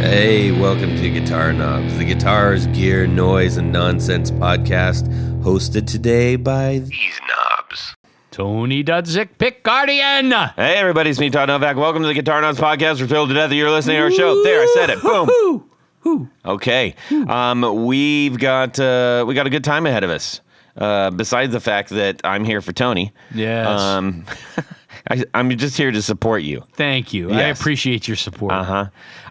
Hey, welcome to Guitar Knobs, the guitars, gear, noise, and nonsense podcast, hosted today by these knobs. Tony Dudzik, Pick Guardian. Hey, everybody, it's me, Todd Novak. Welcome to the Guitar Knobs podcast. We're thrilled to death that you're listening to our show. There, I said it. Boom. Okay. We got a good time ahead of us. Besides the fact that I'm here for Tony. Yes. I'm just here to support you. Thank you. Yes. I appreciate your support.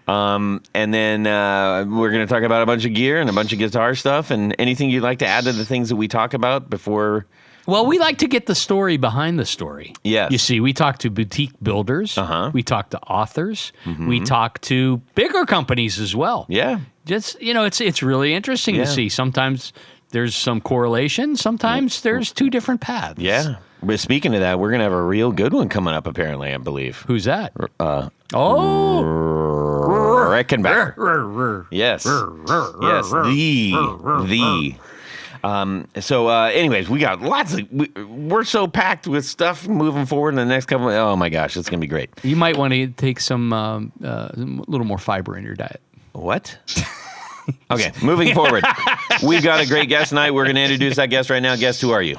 And then we're going to talk about a bunch of gear and a bunch of guitar stuff and anything you'd like to add to the things that we talk about before. Well, we like to get the story behind the story. Yes. You see, we talk to boutique builders. We talk to authors. We talk to bigger companies as well. Yeah. Just, it's really interesting to see. Sometimes there's some correlation. Sometimes there's two different paths. Yeah. But speaking of that, we're going to have a real good one coming up, apparently, I believe. Who's that? Reckenbacker. Yes. Yes. The. So, anyways, we got lots of. We're so packed with stuff moving forward in the next couple. Oh my gosh, it's gonna be great. You might want to take some a little more fiber in your diet. What? Okay, moving forward, we've got a great guest tonight. We're going to introduce that guest right now. Guest, who are you?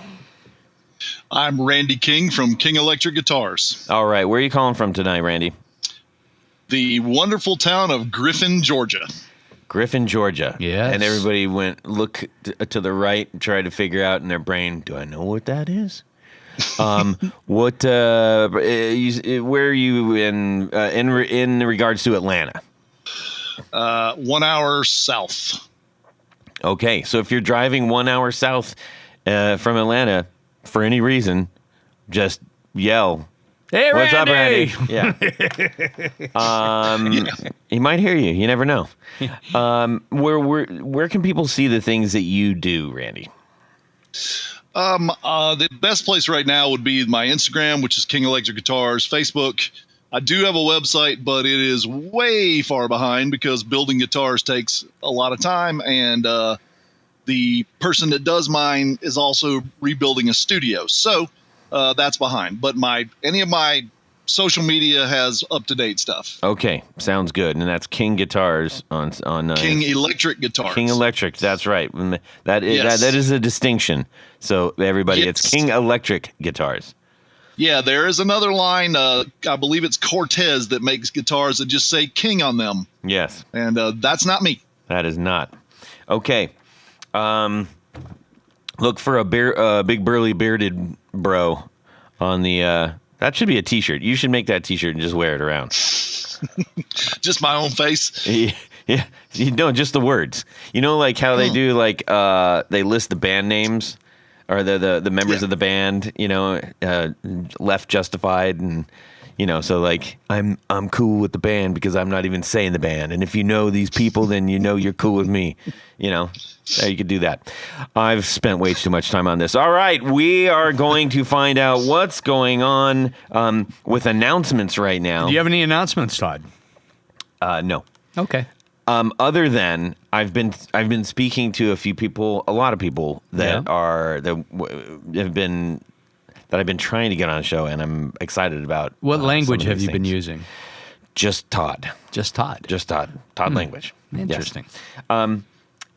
I'm Randy King from King Electric Guitars. All right, where are you calling from tonight, Randy? The wonderful town of Griffin, Georgia. Griffin, Georgia. Yes. And everybody look to the right and try to figure out in their brain, do I know what that is? Where are you in regards to Atlanta? 1 hour south. Okay, so if you're driving 1 hour south from Atlanta for any reason, just yell, "Hey, what's Randy!" up, Randy? Yeah. He might hear you. You never know. Where can people see the things that you do, Randy? The best place right now would be my Instagram, which is King Electric Guitars. Facebook. I do have a website, but it is way far behind because building guitars takes a lot of time, and the person that does mine is also rebuilding a studio, so that's behind. But any of my social media has up-to-date stuff. Okay, sounds good. And that's King Guitars on King Electric Guitars. King Electric, that's right. That is a distinction. So everybody, Yes. It's King Electric Guitars. Yeah, there is another line. I believe it's Cortez that makes guitars that just say King on them. Yes. And that's not me. That is not. Okay. Look for a big burly bearded bro on the. That should be a T-shirt. You should make that T-shirt and just wear it around. Just my own face. Yeah. Just the words. You know, like how they do, like they list the band names or the members of the band. You know, Left Justified, and so like I'm cool with the band because I'm not even saying the band. And if you know these people, then you know you're cool with me. You could do that. I've spent way too much time on this. All right, we are going to find out what's going on with announcements right now. Do you have any announcements, Todd? No. Okay. Other than I've been speaking to a lot of people that I've been trying to get on a show, and I'm excited about. What language have you been using? Just Todd. Todd language. Interesting. Yes.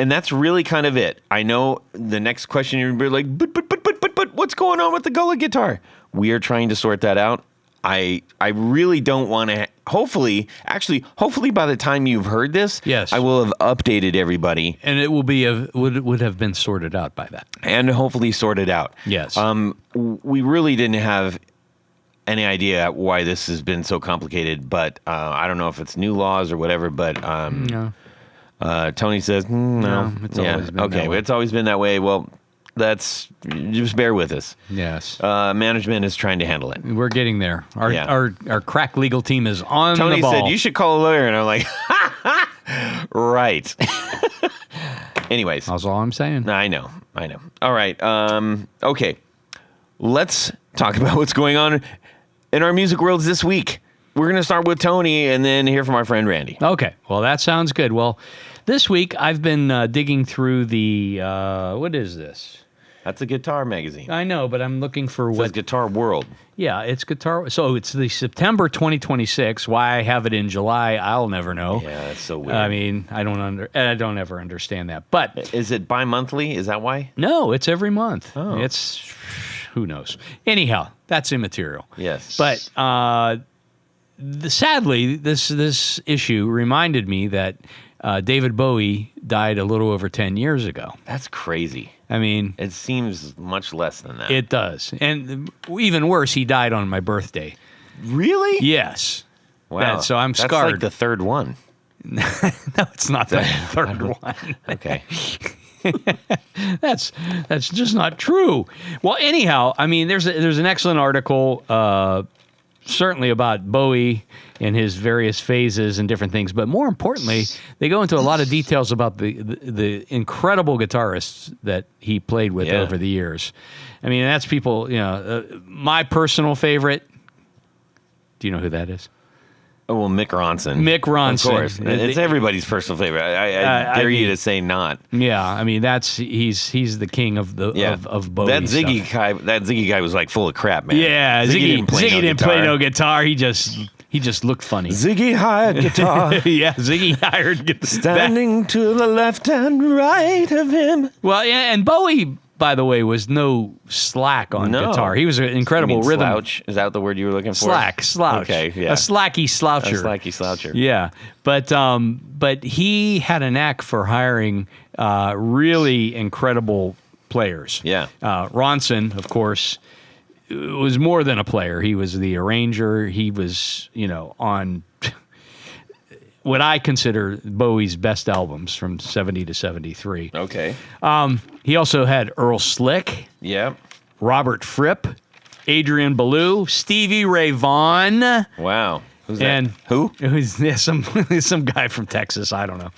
And that's really kind of it. I know the next question you're gonna be like, but what's going on with the Gullah guitar? We are trying to sort that out. I really don't want to. Hopefully by the time you've heard this, yes, I will have updated everybody, and it will be would have been sorted out by that, and hopefully sorted out. Yes. We really didn't have any idea why this has been so complicated, but I don't know if it's new laws or whatever. But no. Tony says no. It's always been okay. that way. It's always been that way. Well, just bear with us. Yes. Management is trying to handle it. We're getting there. Our crack legal team is on Tony the ball. said, you should call a lawyer. And I'm like, right. Anyways. That's all I'm saying. I know. All right. Okay. Let's talk about what's going on in our music worlds this week. We're going to start with Tony and then hear from our friend Randy. Okay. Well, that sounds good. Well, this week I've been digging through the, what is this? That's a guitar magazine. I know, but I'm looking for It says what. Guitar World. Yeah, it's guitar. So it's the September 2026. Why I have it in July, I'll never know. Yeah, that's so weird. I mean, I don't ever understand that. But Is it bi-monthly? Is that why? no, it's every month. Oh. It's who knows. Anyhow, that's immaterial. Yes. But sadly, this issue reminded me that David Bowie died a little over 10 years ago. That's crazy. I mean, It seems much less than that. it does. And even worse, he died on my birthday. Really? Yes. Wow. So I'm That's scarred. like the third one. No, it's not the third one. Okay. That's just not true. Well, anyhow, I mean, there's an excellent article, certainly about Bowie and his various phases and different things, but more importantly, they go into a lot of details about the incredible guitarists that he played with over the years. I mean, that's people. My personal favorite. Do you know who that is? Oh, well, Mick Ronson. Mick Ronson. Of course. It's everybody's personal favorite. I dare you to say not. Yeah, I mean he's the king of Bowie. That Ziggy guy was like full of crap, man. Yeah, Ziggy didn't play no guitar. He just looked funny. Ziggy hired guitar. Yeah, Ziggy hired guitar. Standing to the left and right of him. Well, yeah, and Bowie, by the way, was no slack on guitar. He was an incredible rhythm. Slouch? Is that the word you were looking for? Slouch. Okay, yeah. A slacky sloucher. A slacky sloucher. Yeah, but he had a knack for hiring really incredible players. Yeah. Ronson, of course, was more than a player. He was the arranger. He was, on what I consider Bowie's best albums from 70 to 73. Okay. He also had Earl Slick, Yeah. Robert Fripp, Adrian Belew, Stevie Ray Vaughan. Wow. Who's that? And Who? Some guy from Texas, I don't know.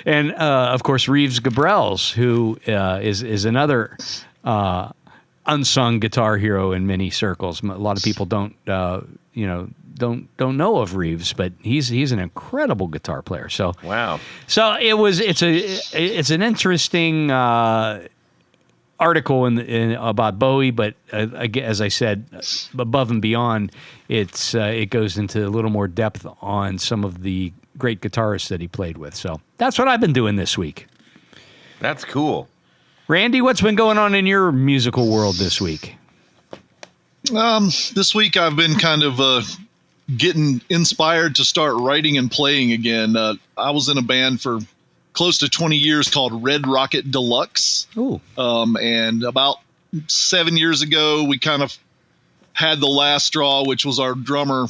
And of course Reeves Gabrels, who is another unsung guitar hero in many circles. A lot of people don't know of Reeves, but he's an incredible guitar player. So Wow. So it's an interesting article about Bowie, but as I said, above and beyond, it goes into a little more depth on some of the great guitarists that he played with. So that's what I've been doing this week. That's cool. Randy, what's been going on in your musical world this week? This week I've been kind of getting inspired to start writing and playing again. I was in a band for close to 20 years called Red Rocket Deluxe. Ooh. And about 7 years ago, we kind of had the last straw, which was our drummer.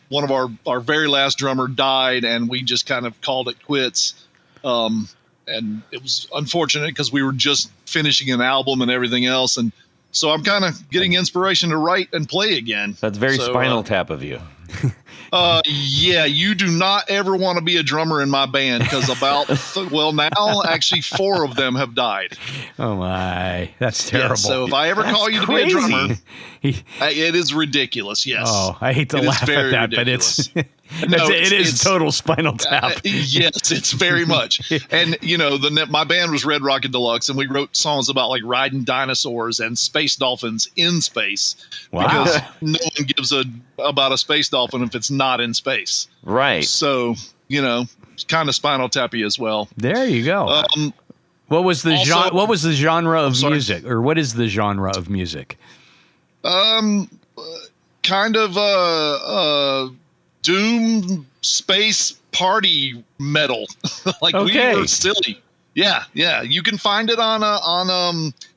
One of our very last drummer died, and we just kind of called it quits. And it was unfortunate because we were just finishing an album and everything else. And so I'm kind of getting inspiration to write and play again. That's very Spinal Tap of you. Yeah, you do not ever want to be a drummer in my band because now actually 4 of them have died. Oh my, that's terrible. Yeah, so if I ever call you crazy. to be a drummer, it is ridiculous. Yes. Oh, I hate to laugh at that, ridiculous. but it is total Spinal Tap. Yes, it's very much. And my band was Red Rocket Deluxe, and we wrote songs about like riding dinosaurs and space dolphins in space. Wow. Because no one gives about a space dolphin if it's not in space. Right. So it's kind of Spinal Tappy as well. There you go. What was the genre? What was the genre of music, or what is the genre of music? Kind of doom space party metal. We were silly. Yeah. You can find it on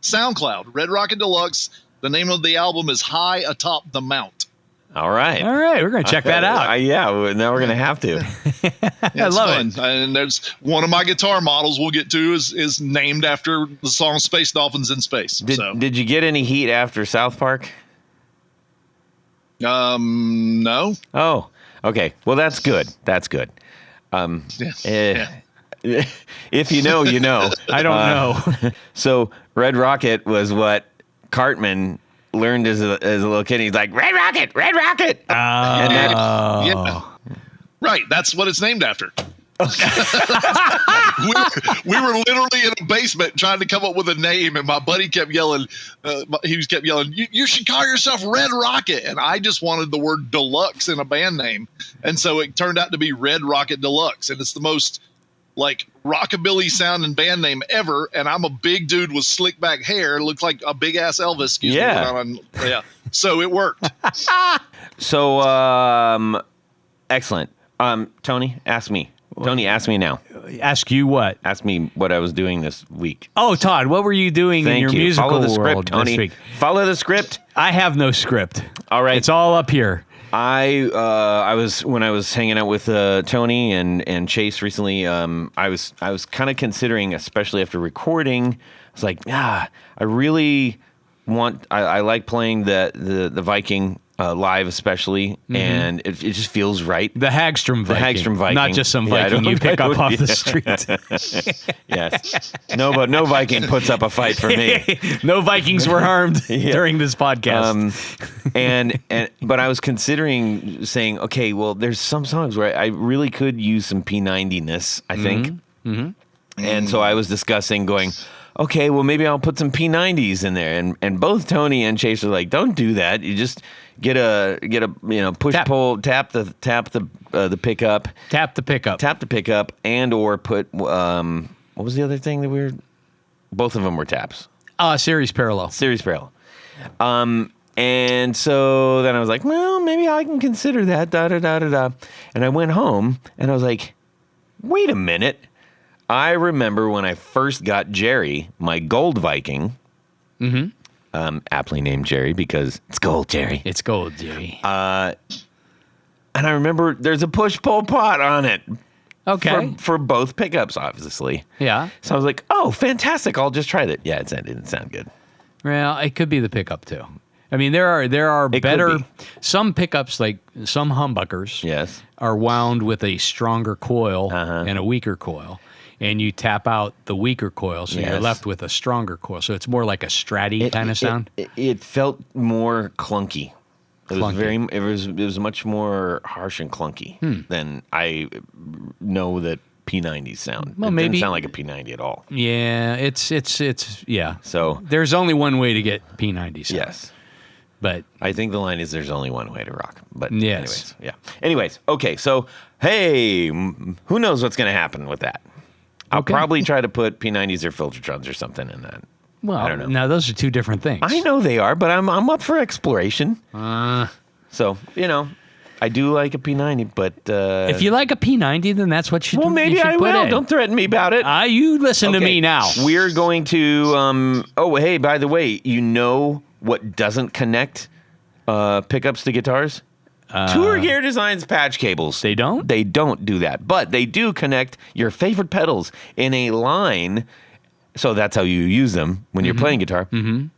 SoundCloud. Red Rocket Deluxe. The name of the album is High Atop the Mount. All right. We're going to check that out. Yeah, now we're going to have to. Yeah, I love it. And there's one of my guitar models we'll get to is named after the song Space Dolphins in Space. Did you get any heat after South Park? No. Oh, okay. Well, that's good. That's good. If you know, you know. I don't know. So Red Rocket was what Cartman learned as a little kid. He's like, Red Rocket, Red Rocket. Yeah. Right. That's what it's named after. we were literally in a basement trying to come up with a name, and my buddy kept yelling. You should call yourself Red Rocket, and I just wanted the word deluxe in a band name, and so it turned out to be Red Rocket Deluxe, and it's the most like rockabilly sounding band name ever. And I'm a big dude with slick back hair, looks like a big ass Elvis. Excuse me. Yeah. So it worked. So excellent. Tony, ask me. Tony, ask me now. Ask you what? Ask me what I was doing this week. Oh, Todd, what were you doing in your musical Follow the world script, Tony. this week? Follow the script. I have no script. All right. It's all up here. I was hanging out with Tony and Chase recently. I was kind of considering, especially after recording, I was like, I really want. I like playing the Viking live, especially, and it just feels right. The Hagstrom Viking, Viking, not just some Viking you pick up off the street. Yes, no Viking puts up a fight for me. No Vikings were harmed during this podcast. But I was considering saying, okay, well, there's some songs where I really could use some P90-ness, I think. And so I was discussing going, okay, well, maybe I'll put some P90s in there. And both Tony and Chase are like, don't do that. You just get a push pull, tap the pickup. Tap the pickup. And or put what was the other thing that we were? Both of them were taps. Series parallel. And so then I was like, well, maybe I can consider that. And I went home and I was like, wait a minute. I remember when I first got Jerry, my gold Viking, aptly named Jerry because it's gold, Jerry. It's gold, Jerry. And I remember there's a push-pull pot on it. Okay. For both pickups, obviously. Yeah. So I was like, oh, fantastic. I'll just try that. Yeah, it didn't sound good. Well, it could be the pickup, too. I mean, there are better, some pickups, like some humbuckers, yes, are wound with a stronger coil and a weaker coil. And you tap out the weaker coil, so you're left with a stronger coil. So it's more like a Stratty kind of sound. It felt more clunky. It was much more harsh and clunky than I know that P90s sound. Well, it maybe didn't sound like a P90 at all. Yeah, it's yeah. So there's only one way to get P90 sound. Yes. But I think the line is there's only one way to rock. But yes. Anyways, okay. So, hey, who knows what's going to happen with that? I'll probably try to put P90s or Filtertrons or something in that. Well, I don't know. Now, those are two different things. I know they are, but I'm up for exploration. So, I do like a P90, but... if you like a P90, then that's what you Well, maybe I will. Don't threaten me about it. You listen to me now. We're going to... hey, by the way, you know what doesn't connect pickups to guitars? Tour Gear Designs patch cables. They don't? They don't do that, but they do connect your favorite pedals in a line. So that's how you use them when you're playing guitar. And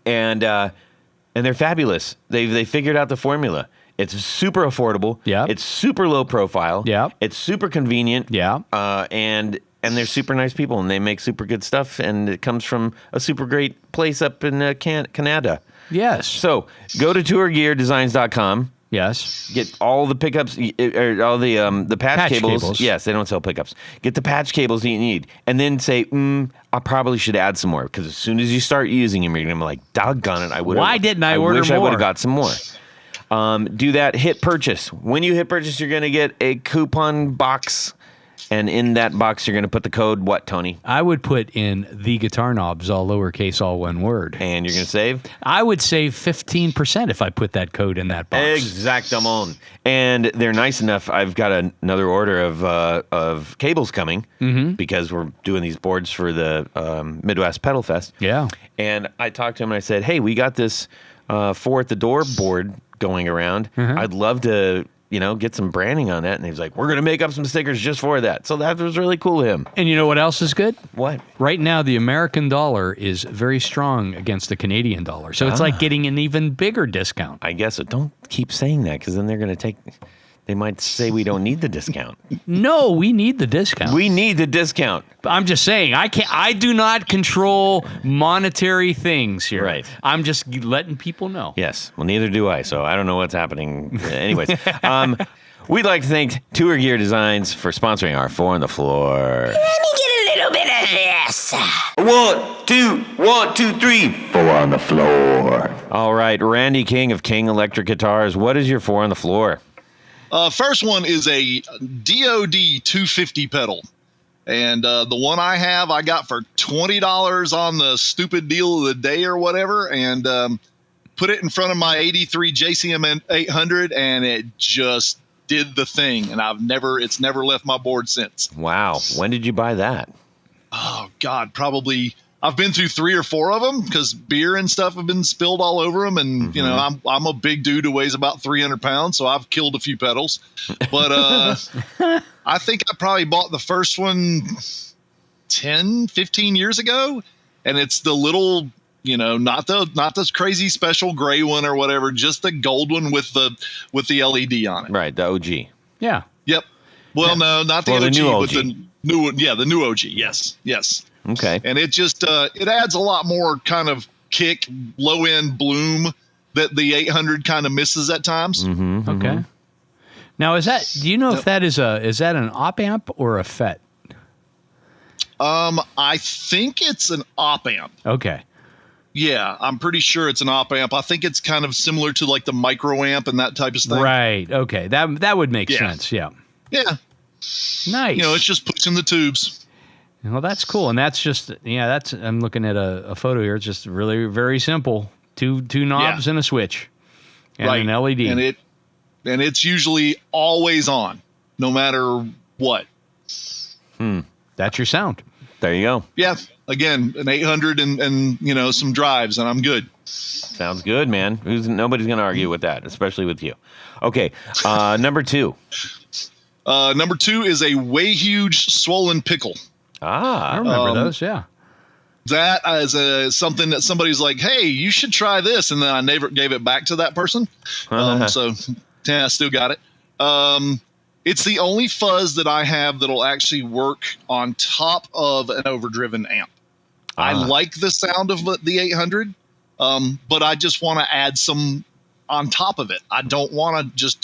they're fabulous. They figured out the formula. It's super affordable. Yeah. It's super low profile. Yeah. It's super convenient. Yeah. And they're super nice people, and they make super good stuff, and it comes from a super great place up in Canada. Yes. So go to tourgeardesigns.com. Yes. Get all the pickups, or all the patch cables. Yes, they don't sell pickups. Get the patch cables that you need, and then say, I probably should add some more, because as soon as you start using them, you're going to be like, doggone it, I would. Why didn't I order wish more? I would have got some more. Do that. Hit purchase. When you hit purchase, you're going to get a coupon box. And in that box, you're going to put the code, what, Tony? I would put in the guitar knobs, all lowercase, all one word. And you're going to save? I would save 15% if I put that code in that box. Exactamon. And they're nice enough. I've got another order of cables coming because we're doing these boards for the Midwest Pedal Fest. Yeah. And I talked to him and I said, hey, we got this 4 at the door board going around. I'd love to... get some branding on that. And he was like, we're going to make up some stickers just for that. So that was really cool of him. And you know what else is good? What? Right now, the American dollar is very strong against the Canadian dollar. So it's like getting an even bigger discount. I guess. So don't keep saying that, because then they're going to they might say we don't need the discount. No, we need the discount. We need the discount. But I'm just saying, I do not control monetary things here. Right. I'm just letting people know. Yes. Well, neither do I. So I don't know what's happening. Anyways. We'd like to thank Tour Gear Designs for sponsoring our Four on the Floor. Let me get a little bit of this. 1, 2, 3. Four on the floor. All right, Randy King of King Electric Guitars. What is your Four on the Floor? First one is a DOD 250 pedal. And the one I have, I got for $20 on the stupid deal of the day or whatever. And put it in front of my 83 JCM 800, and it just did the thing. And it's never left my board since. Wow. When did you buy that? Oh, God, probably. I've been through 3 or 4 of them because beer and stuff have been spilled all over them. And, you know, I'm a big dude who weighs about 300 pounds, so I've killed a few pedals. But I think I probably bought the first one 10, 15 years ago. And it's the little, you know, not this crazy special gray one or whatever, just the gold one with the LED on it. Right, the OG. Yeah. Yep. Well, no, not the OG, new but OG. the new one. Yeah, the new OG. Yes. Okay. And it just it adds a lot more kind of kick, low end bloom that the 800 kind of misses at times. Okay. Now, do you know if that is an op amp or a FET? I think it's an op amp. Okay. Yeah, I'm pretty sure it's an op amp. I think it's kind of similar to like the micro amp and that type of thing. Right. Okay. That would make sense. Yeah. Yeah. Nice. You know, it's just pushing the tubes. Well, that's cool. And that's just, I'm looking at a photo here. It's just really very simple. Two knobs and a switch and an LED. And it's usually always on, no matter what. That's your sound. There you go. Yeah. Again, an 800 and you know, some drives, and I'm good. Sounds good, man. Nobody's going to argue with that, especially with you. Okay. Number 2. Number 2 is a way huge swollen pickle. I remember those. Yeah. That is something that somebody's like, hey, you should try this. And then I never gave it back to that person. So yeah, I still got it. It's the only fuzz that I have that'll actually work on top of an overdriven amp. I like the sound of the 800, but I just want to add some on top of it. I don't want to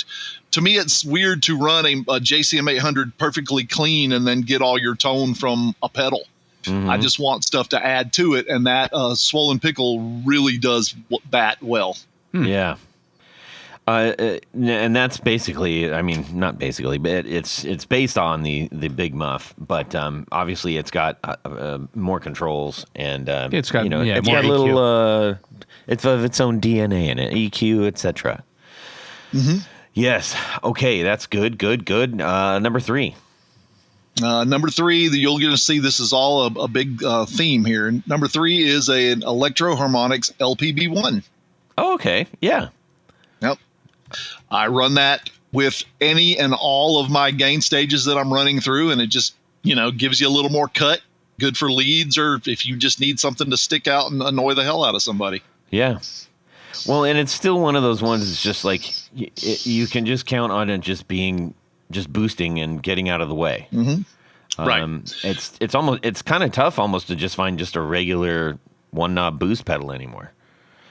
to me, it's weird to run a JCM 800 perfectly clean and then get all your tone from a pedal. I just want stuff to add to it, and that swollen pickle really does that well. Yeah. And that's basically, I mean, not basically, but it's based on the Big Muff, but obviously it's got more controls, and it's got, it's more got a EQ. little it's of its own DNA in it, EQ, etc. Yes. Okay, that's good. Number 3. Number 3, you're going to see this is all a big theme here. Number 3 is an Electro Harmonics LPB1. Oh, okay. Yeah. Yep. I run that with any and all of my gain stages that I'm running through, and it just, you know, gives you a little more cut. Good for leads, or if you just need something to stick out and annoy the hell out of somebody. Yeah. Well, and it's still one of those ones that's just like you can just count on it just boosting and getting out of the way. Right. It's kind of tough almost to just find just a regular one knob boost pedal anymore.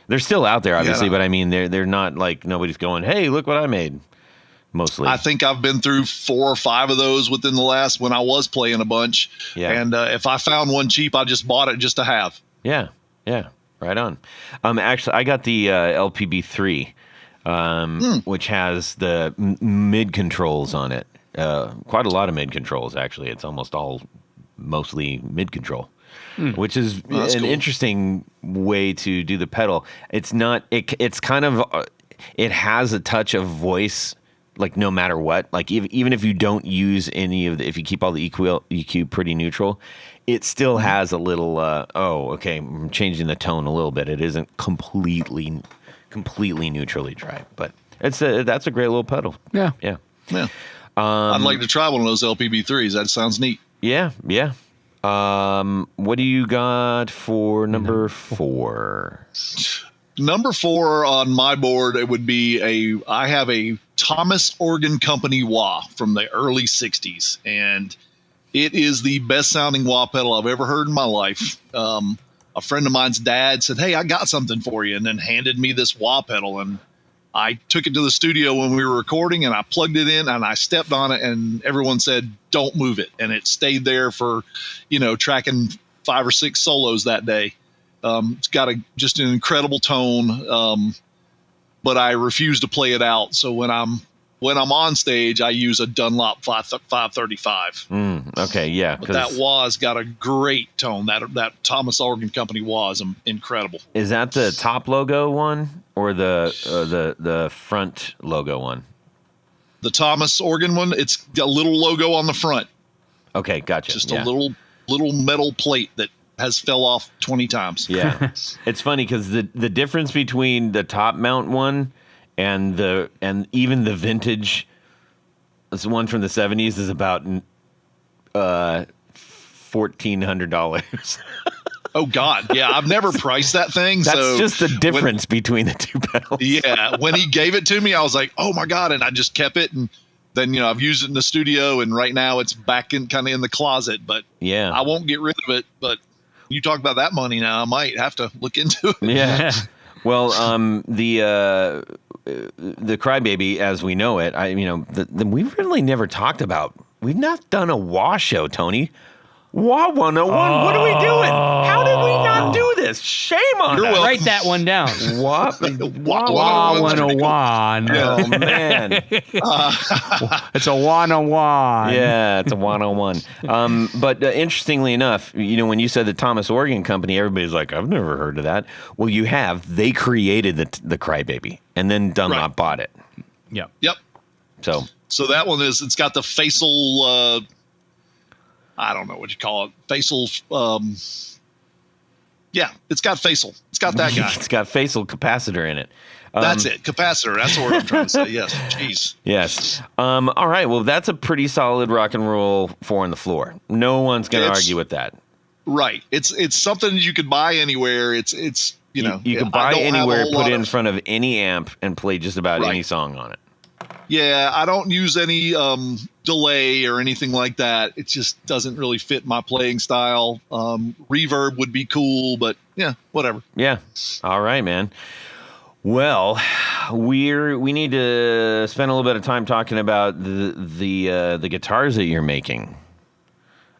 They're still out there, obviously, but I mean they're not like nobody's going, hey, look what I made. Mostly, I think I've been through 4 or 5 of those within the last when I was playing a bunch. Yeah. And if I found one cheap, I just bought it just to have. Yeah. Right on. Actually, I got the LPB3, which has the mid controls on it. Quite a lot of mid controls, actually. It's mostly mid control, which is an interesting way to do the pedal. It's not. It's kind of. It has a touch of voice, like no matter what. Like even if you don't use any of if you keep all the EQ pretty neutral. It still has a little, I'm changing the tone a little bit. It isn't completely neutrally dry, but that's a great little pedal. Yeah. I'd like to try one of those LPB3s. That sounds neat. Yeah. What do you got for number 4? Number 4 on my board, it would be I have a Thomas Organ Company wah from the early 60s, and it is the best sounding wah pedal I've ever heard in my life. A friend of mine's dad said, hey, I got something for you, and then handed me this wah pedal. And I took it to the studio when we were recording, and I plugged it in, and I stepped on it, and everyone said, "Don't move it," and it stayed there for, tracking 5 or 6 solos that day. It's got just an incredible tone, but I refuse to play it out. So when I'm on stage, I use a Dunlop 535. Okay, yeah. But that wah's got a great tone. That Thomas Organ Company wah is incredible. Is that the top logo one or the front logo one? The Thomas Organ one, it's got a little logo on the front. Okay, gotcha. Just a little metal plate that has fell off 20 times. Yeah. It's funny because the difference between the top mount one and even the vintage, this one from the 70s, is about $1,400. Oh God, yeah, I've never priced that thing. That's just the difference between the two pedals. Yeah, when he gave it to me, I was like, oh my God, and I just kept it, and then I've used it in the studio, and right now it's back in the closet. But yeah, I won't get rid of it. But you talk about that money now, I might have to look into it. Yeah. Well, the Crybaby as we know it, we've really never talked about. We've not done a wah show, Tony. Wah 101. What are we doing? How did we not do this? Shame on us. Write that one down. Wah 101. Oh man. It's a 101. Yeah, it's a 101. But interestingly enough, when you said the Thomas Organ Company, everybody's like, I've never heard of that. Well, you have. They created the Crybaby, and then Dunlop bought it. Yep. So that one it's got the facial. I don't know what you call it. Facial. Yeah, it's got facial. It's got that guy. It's got facial capacitor in it. That's it. Capacitor. That's the word I'm trying to say. Yes. Jeez. Yes. All right. Well, that's a pretty solid rock and roll 4 on the floor. No one's going to argue with that. Right. It's something you could buy anywhere. It's you can buy anywhere, put it in front of any amp, and play just about any song on it. Yeah, I don't use any delay or anything like that. It just doesn't really fit my playing style. Reverb would be cool, but yeah, whatever. Yeah. All right, man. Well, we need to spend a little bit of time talking about the guitars that you're making.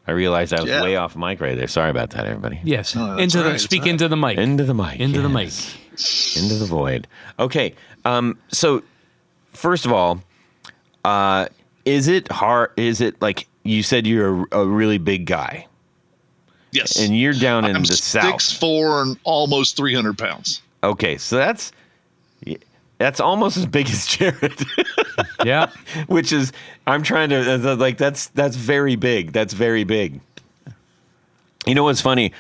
I realized I was way off mic right there. Sorry about that, everybody. Yes. Into the mic. Into the mic. Into the mic. Into the void. Okay. So first of all, is it hard? Is it like you said you're a really big guy? Yes. And you're down in the South. 6'4" and almost 300 pounds. Okay, so that's almost as big as Jared. Yeah. Which is, I'm trying to that's very big. That's very big. You know what's funny?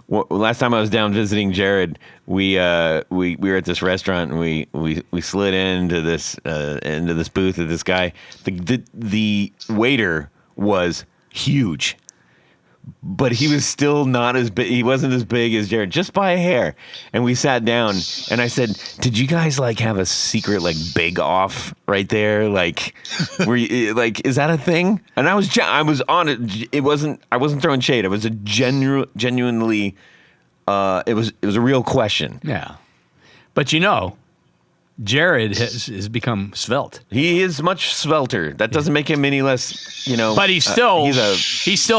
Last time I was down visiting Jared, we were at this restaurant, and we slid into this booth of this guy. The waiter was huge, but he was still not as big. He wasn't as big as Jared, just by a hair. And we sat down, and I said, "Did you guys have a secret big off right there? Were you, is that a thing?" And I was on it. It wasn't. I wasn't throwing shade. It was a genuinely. It was a real question. Yeah, but Jared has become svelte. He is much svelter. That doesn't make him any less, But he still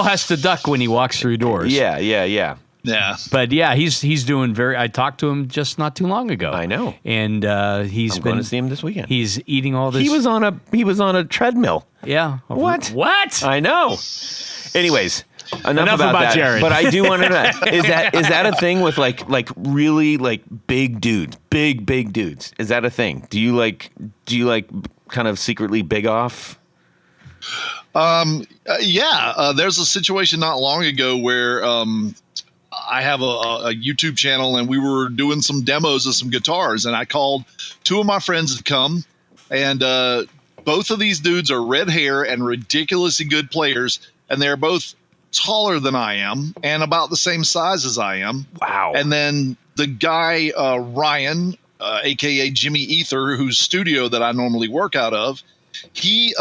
has to duck when he walks through doors. Yeah. Yeah. But yeah, he's doing I talked to him just not too long ago. I know. And I'm going to see him this weekend. He's eating all this. He was on a treadmill. Yeah. What? I know. Anyways, enough about that. Jared. But I do want to know, is that a thing with really big dudes, big dudes? Is that a thing? Do you kind of secretly big off? Yeah. There's a situation not long ago where I have a YouTube channel, and we were doing some demos of some guitars, and I called 2 of my friends to come, and both of these dudes are red hair and ridiculously good players, and they're both taller than I am and about the same size as I am. Wow. And then the guy, Ryan, aka Jimmy Ether, whose studio that I normally work out of, he's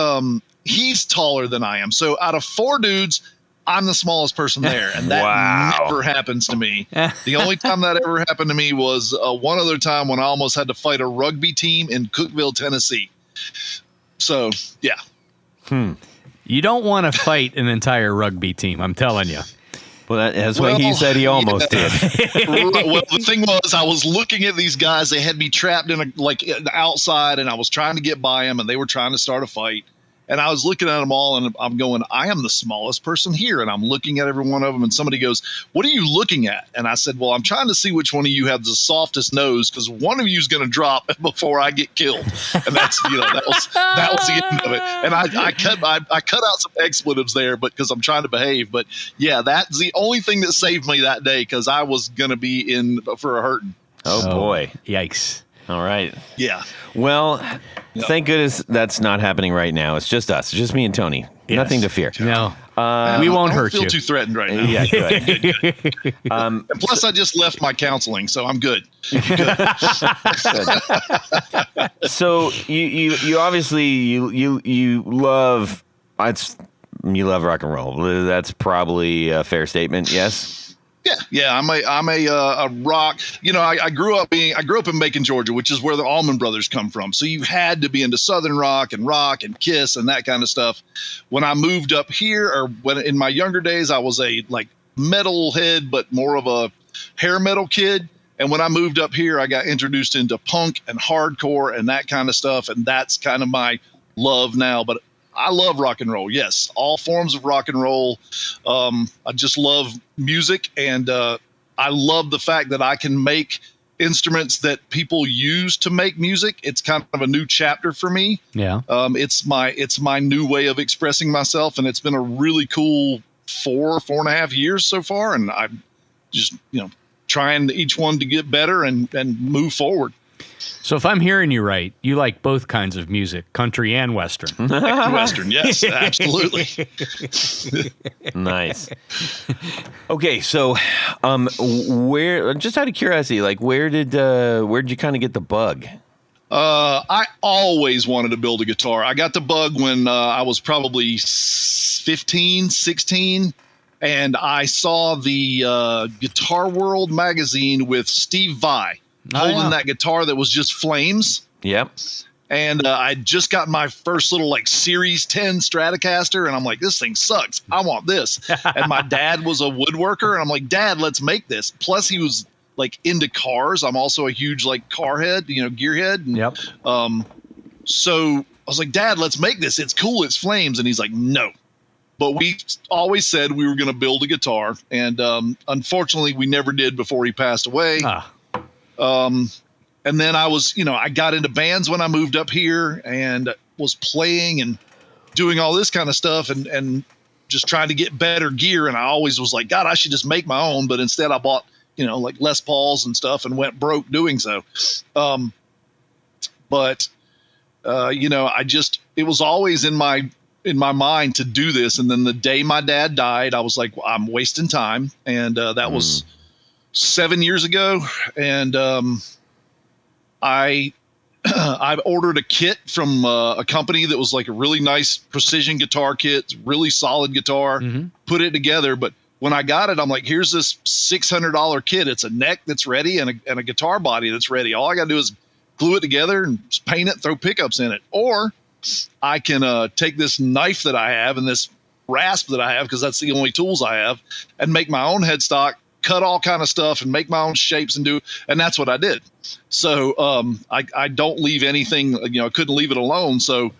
taller than I am. So out of 4 dudes, I'm the smallest person there, and that Wow. never happens to me. The only time that ever happened to me was one other time when I almost had to fight a rugby team in Cookeville, Tennessee. So, yeah. You don't want to fight an entire rugby team, I'm telling you. Well, that's what he said he almost did. Well, the thing was, I was looking at these guys. They had me trapped in the outside, and I was trying to get by them, and they were trying to start a fight. And I was looking at them all, and I'm going, I am the smallest person here. And I'm looking at every one of them, and somebody goes, what are you looking at? And I said, well, I'm trying to see which one of you have the softest nose, because one of you is going to drop before I get killed. And that's, that was the end of it. And I cut out some expletives there, but because I'm trying to behave. But yeah, that's the only thing that saved me that day, because I was going to be in for a hurting. Oh, boy. Yikes. All right. Yeah. Well, thank goodness that's not happening right now. It's just us. It's just me and Tony. Yes. Nothing to fear. No. We won't hurt I don't feel you. too threatened right now. Yeah, good. And plus, I just left my counseling, so I'm good. So you obviously you love you love rock and roll. That's probably a fair statement. Yes. Yeah. I'm a rock. I grew up in Macon, Georgia, which is where the Allman Brothers come from. So you had to be into Southern rock and Kiss and that kind of stuff. When I moved up here, or when in my younger days, I was a metal head, but more of a hair metal kid. And when I moved up here, I got introduced into punk and hardcore and that kind of stuff. And that's kind of my love now. But I love rock and roll. Yes, all forms of rock and roll. I just love music, and I love the fact that I can make instruments that people use to make music. It's kind of a new chapter for me. Yeah. It's my new way of expressing myself, and it's been a really cool 4.5 years so far. And I'm just trying each one to get better and move forward. So if I'm hearing you right, you like both kinds of music, country and Western. Western, yes, absolutely. Nice. Okay, so where, just out of curiosity, where did you kind of get the bug? I always wanted to build a guitar. I got the bug when I was probably 15, 16. And I saw the Guitar World magazine with Steve Vai holding that guitar that was just flames. Yep. And I just got my first little Series 10 Stratocaster, and I'm like, this thing sucks. I want this. And my dad was a woodworker, and I'm like, Dad, let's make this. Plus, he was into cars. I'm also a huge car head, gearhead. And, Yep. So I was like, Dad, let's make this. It's cool. It's flames. And he's like, no. But we always said we were going to build a guitar, and unfortunately, we never did before he passed away. And then I was, I got into bands when I moved up here and was playing and doing all this kind of stuff and just trying to get better gear. And I always was like, God, I should just make my own. But instead I bought, Les Pauls and stuff and went broke doing so. It was always in my mind to do this. And then the day my dad died, I was like, well, I'm wasting time. And that was 7 years ago. And I ordered a kit from a company that was a really nice precision guitar kit, really solid guitar, put it together. But when I got it, I'm like, here's this $600 kit. It's a neck that's ready and a guitar body that's ready. All I got to do is glue it together and just paint it, throw pickups in it. Or I can take this knife that I have and this rasp that I have, because that's the only tools I have, and make my own headstock, cut all kind of stuff and make my own shapes and that's what I did. So I don't leave anything, I couldn't leave it alone. So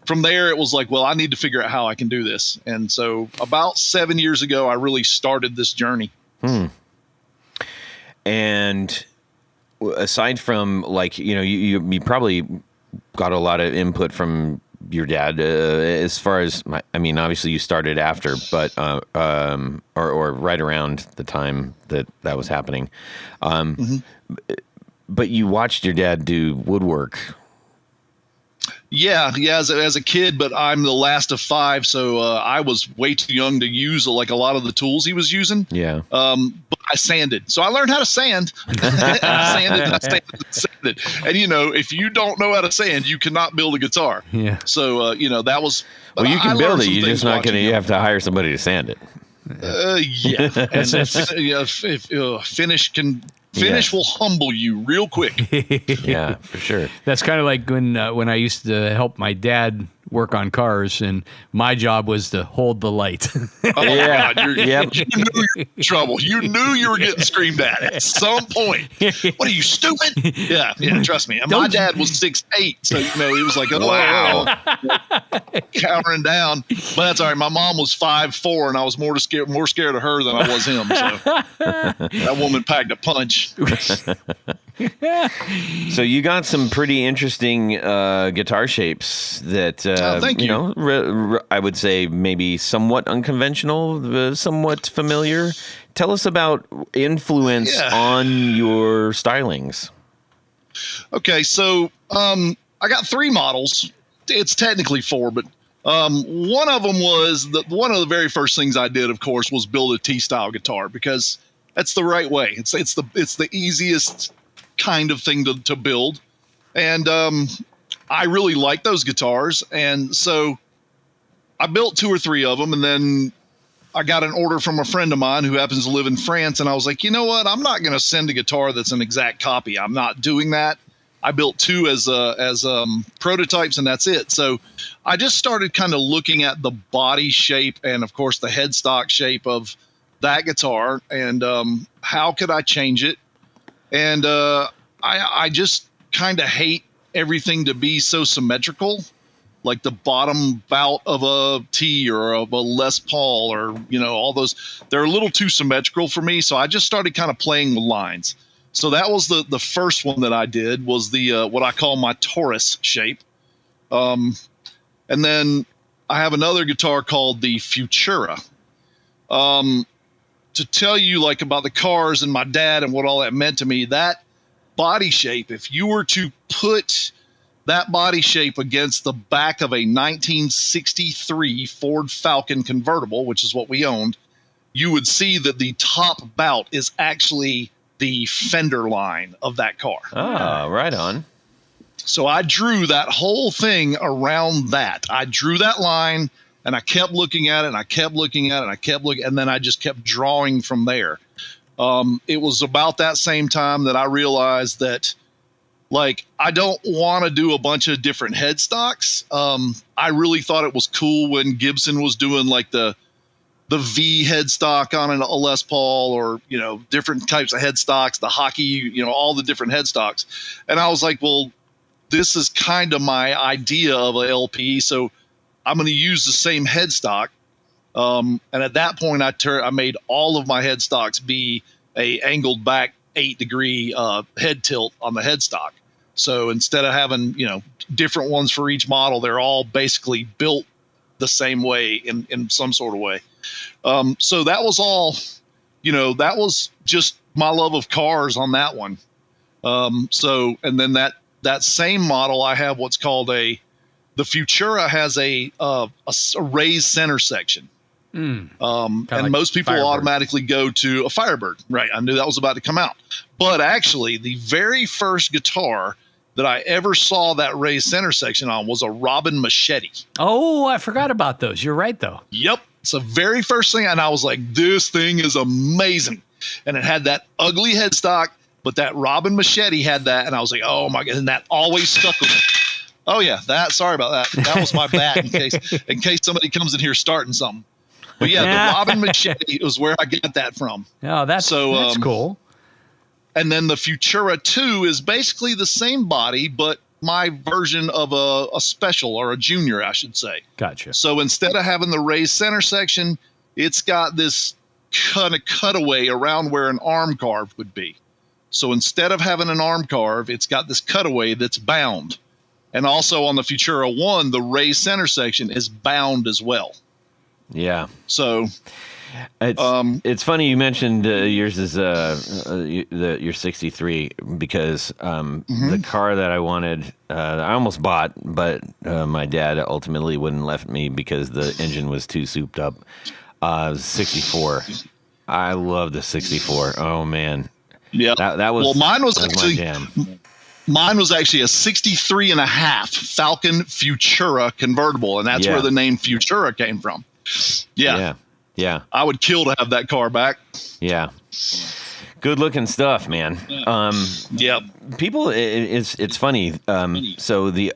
from there it was like, well, I need to figure out how I can do this. And so about 7 years ago, I really started this journey. And aside from you probably got a lot of input from your dad as far as obviously you started after, but or right around the time that was happening. But you watched your dad do woodwork. Yeah, as a kid, but I'm the last of 5, so I was way too young to use a lot of the tools he was using. Yeah. But I sanded, so I learned how to sand. I sanded. And if you don't know how to sand, you cannot build a guitar. Yeah. So that was. Well, you can build it. You're just not going to. You have to hire somebody to sand it. Yeah, and finish will humble you real quick. Yeah, for sure. That's kind of like when I used to help my dad work on cars, and my job was to hold the light. Oh my Yeah. God, Yep. you knew you were in trouble. You knew you were getting screamed at some point. What are you, stupid? Yeah, trust me. And my dad was 6'8", so he was like, oh, Wow. cowering down. But that's all right. My mom was 5'4", and I was more scared of her than I was him. So that woman packed a punch. So you got some pretty interesting guitar shapes that thank you. I would say maybe somewhat unconventional, somewhat familiar. Tell us about influence on your stylings. Okay, so I got 3 models. It's technically 4, but one of them was one of the very first things I did, of course, was build a T-style guitar, because that's the right way. It's the easiest kind of thing to build, and I really like those guitars, and so I built 2 or 3 of them, and then I got an order from a friend of mine who happens to live in France, and I was like, you know what? I'm not going to send a guitar that's an exact copy. I'm not doing that. I built 2 as prototypes, and that's it. So I just started kind of looking at the body shape and, of course, the headstock shape of that guitar, and how could I change it? And I just kind of hate everything to be so symmetrical, like the bottom bout of a T or of a Les Paul, or all those. They're a little too symmetrical for me, so I just started kind of playing with lines. So that was the first one that I did, was the what I call my Taurus shape. And then I have another guitar called the Futura. To tell you like about the cars and my dad and what all that meant to me, that body shape, if you were to put that body shape against the back of a 1963 Ford Falcon convertible, which is what we owned, you would see that the top bout is actually the fender line of that car. Ah, right on. So I drew that whole thing around that. I drew that line, and I kept looking at it, and I kept looking at it, and I kept looking, and then I just kept drawing from there. It was about that same time that I realized that, like, I don't want to do a bunch of different headstocks. I really thought it was cool when Gibson was doing like the V headstock on a Les Paul, or different types of headstocks, the hockey, all the different headstocks. And I was like, well, this is kind of my idea of a LP, so I'm going to use the same headstock. And at that point, I made all of my headstocks be a angled back 8-degree head tilt on the headstock. So instead of having different ones for each model, they're all basically built the same way in some sort of way. So that was all. That was just my love of cars on that one. So, and then that same model, I have what's called the Futura has a raised center section. And like most people Firebird. automatically go to a Firebird. Right. I knew that was about to come out. But actually, the very first guitar that I ever saw that raised center section on was a Robin Machete. Oh, I forgot about those. You're right, though. Yep. It's the very first thing. And I was like, this thing is amazing. And it had that ugly headstock, but that Robin Machete had that. And I was like, oh my God. And that always stuck with me. Oh yeah. Sorry about that. That was my bad in case somebody comes in here starting something. But yeah, the Robin Machete was where I get that from. Oh, that's cool. And then the Futura 2 is basically the same body, but my version of a special, or a junior, I should say. Gotcha. So instead of having the raised center section, it's got this kind of cutaway around where an arm carve would be. So instead of having an arm carve, it's got this cutaway that's bound. And also on the Futura 1, the raised center section is bound as well. Yeah. So it's funny you mentioned yours is your 63, because the car that I wanted, I almost bought, but my dad ultimately wouldn't let me because the engine was too souped up. 64. I love the 64. Oh man. Yeah. That was, well, mine was actually my jam. Mine was actually a 63 and a half Falcon Futura convertible, and that's where the name Futura came from. Yeah. Yeah. I would kill to have that car back. Yeah. Good looking stuff, man. Yep. People, it's funny. So the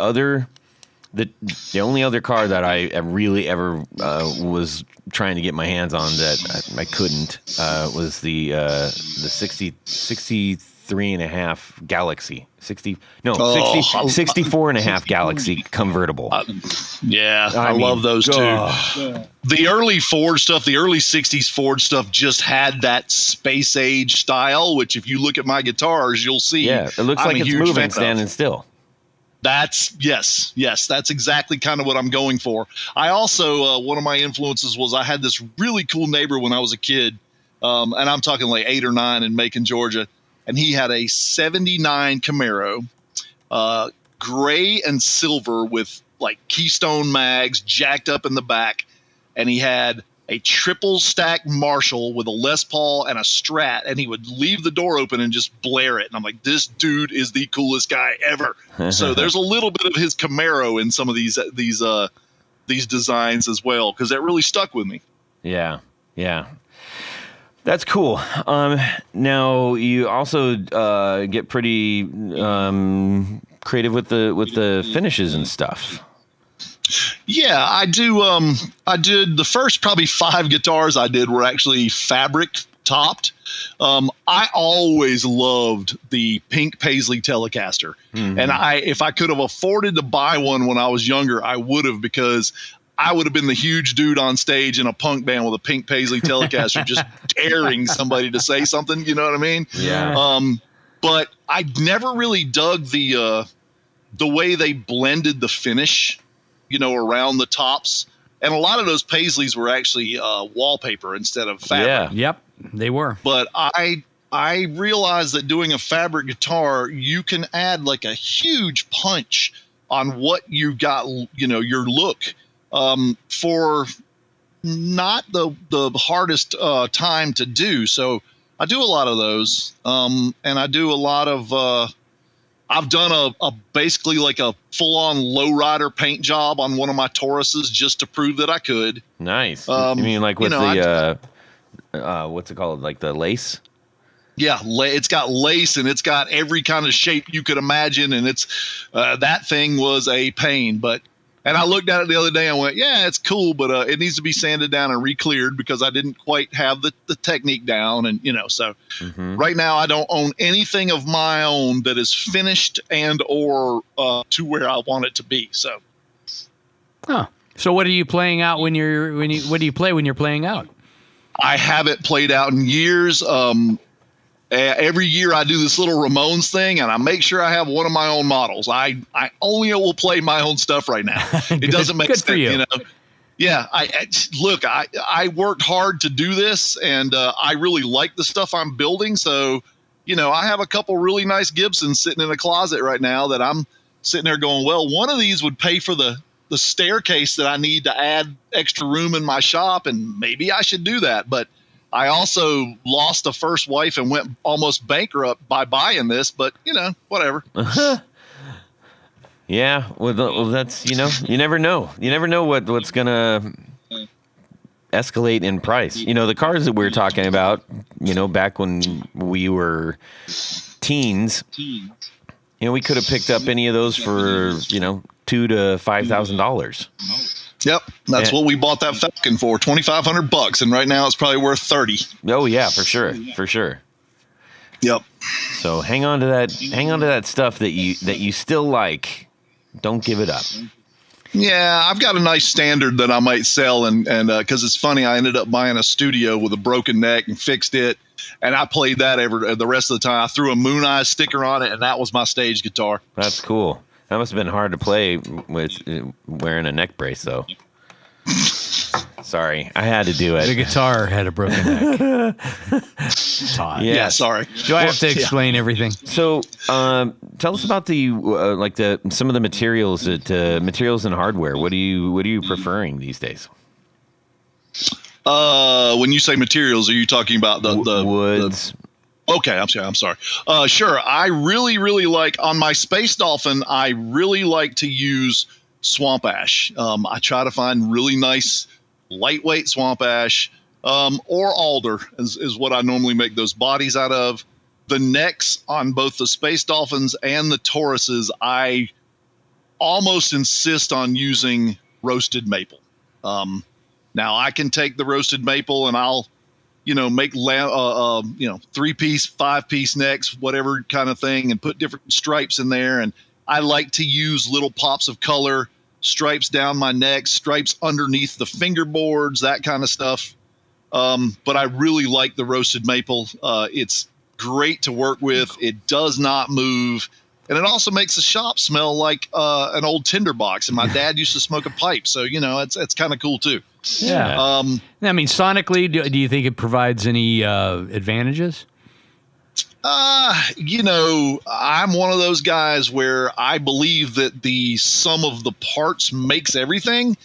only other car that I really ever was trying to get my hands on that I couldn't was the 63 and a half Galaxy. 64 and a half Galaxy convertible. Yeah, I mean, love those too. ugh. The early Ford stuff, the early 60s Ford stuff just had that space age style, which if you look at my guitars, you'll see. Yeah, it looks I'm like a it's huge fan moving, of. standing still. Yes, that's exactly kind of what I'm going for. I also, one of my influences was I had this really cool neighbor when I was a kid, and I'm talking like 8 or 9 in Macon, Georgia, and he had a 79 Camaro, gray and silver with like Keystone mags jacked up in the back, and he had a triple stack Marshall with a Les Paul and a Strat, and he would leave the door open and just blare it. And I'm like, this dude is the coolest guy ever. So there's a little bit of his Camaro in some of these designs as well, because that really stuck with me. Yeah. That's cool. Now you also get pretty creative with the finishes and stuff. Yeah, I do. I did the first probably 5 guitars I did were actually fabric topped. I always loved the pink Paisley Telecaster, and if I could have afforded to buy one when I was younger, I would have, because I would have been the huge dude on stage in a punk band with a pink Paisley Telecaster, just daring somebody to say something. You know what I mean? Yeah. But I never really dug the way they blended the finish, around the tops. And a lot of those Paisleys were actually wallpaper instead of fabric. Yeah. Yep, they were. But I realized that doing a fabric guitar, you can add like a huge punch on what you got, your look, for not the hardest time to do. So I do a lot of those, and I do a lot of. I've done a basically like a full-on lowrider paint job on one of my Tauruses just to prove that I could. Nice. You mean like with the what's it called? Like the lace? Yeah, it's got lace and it's got every kind of shape you could imagine, and it's that thing was a pain. And I looked at it the other day and went, yeah, it's cool, but it needs to be sanded down and re-cleared because I didn't quite have the technique down. And, so right now I don't own anything of my own that is finished and or to where I want it to be. So. Huh. So what are you playing out what do you play when you're playing out? I haven't played out in years. Every year I do this little Ramones thing, and I make sure I have one of my own models. I only will play my own stuff right now. It doesn't make good sense, for you. Yeah, I worked hard to do this, and I really like the stuff I'm building. So, I have a couple really nice Gibsons sitting in a closet right now that I'm sitting there going, well, one of these would pay for the staircase that I need to add extra room in my shop, and maybe I should do that. But I also lost a first wife and went almost bankrupt by buying this, but whatever. Yeah. Well, that's, you never know. You never know what's going to escalate in price. The cars that we were talking about, back when we were teens, we could have picked up any of those for, $2,000 to $5,000. Yep, that's what we bought that Falcon for, $2,500, and right now it's probably worth $30,000. Oh yeah, for sure. Yep. So hang on to that stuff that you still like. Don't give it up. Yeah, I've got a nice standard that I might sell, and because it's funny, I ended up buying a studio with a broken neck and fixed it, and I played that the rest of the time. I threw a Moon Eye sticker on it, and that was my stage guitar. That's cool. That must have been hard to play with wearing a neck brace, though. Sorry, I had to do it. The guitar had a broken neck. Todd. Yeah, sorry. Do I have to explain everything? So, tell us about some of the materials materials and hardware. What are you preferring these days? When you say materials, are you talking about the woods? Okay, I'm sorry. Sure. I really, really like on my Space Dolphin. I really like to use swamp ash. I try to find really nice, lightweight swamp ash. or alder is what I normally make those bodies out of. The necks on both the Space Dolphins and the Tauruses, I almost insist on using roasted maple. Now I can take the roasted maple and I'll, make 3-piece, 5-piece necks, whatever kind of thing, and put different stripes in there. And I like to use little pops of color, stripes down my neck, stripes underneath the fingerboards, that kind of stuff. But I really like the roasted maple. It's great to work with. It does not move. And it also makes the shop smell like an old tinderbox. And my dad used to smoke a pipe. So, it's kind of cool, too. Yeah. I mean, sonically, do you think it provides any advantages? I'm one of those guys where I believe that the sum of the parts makes everything.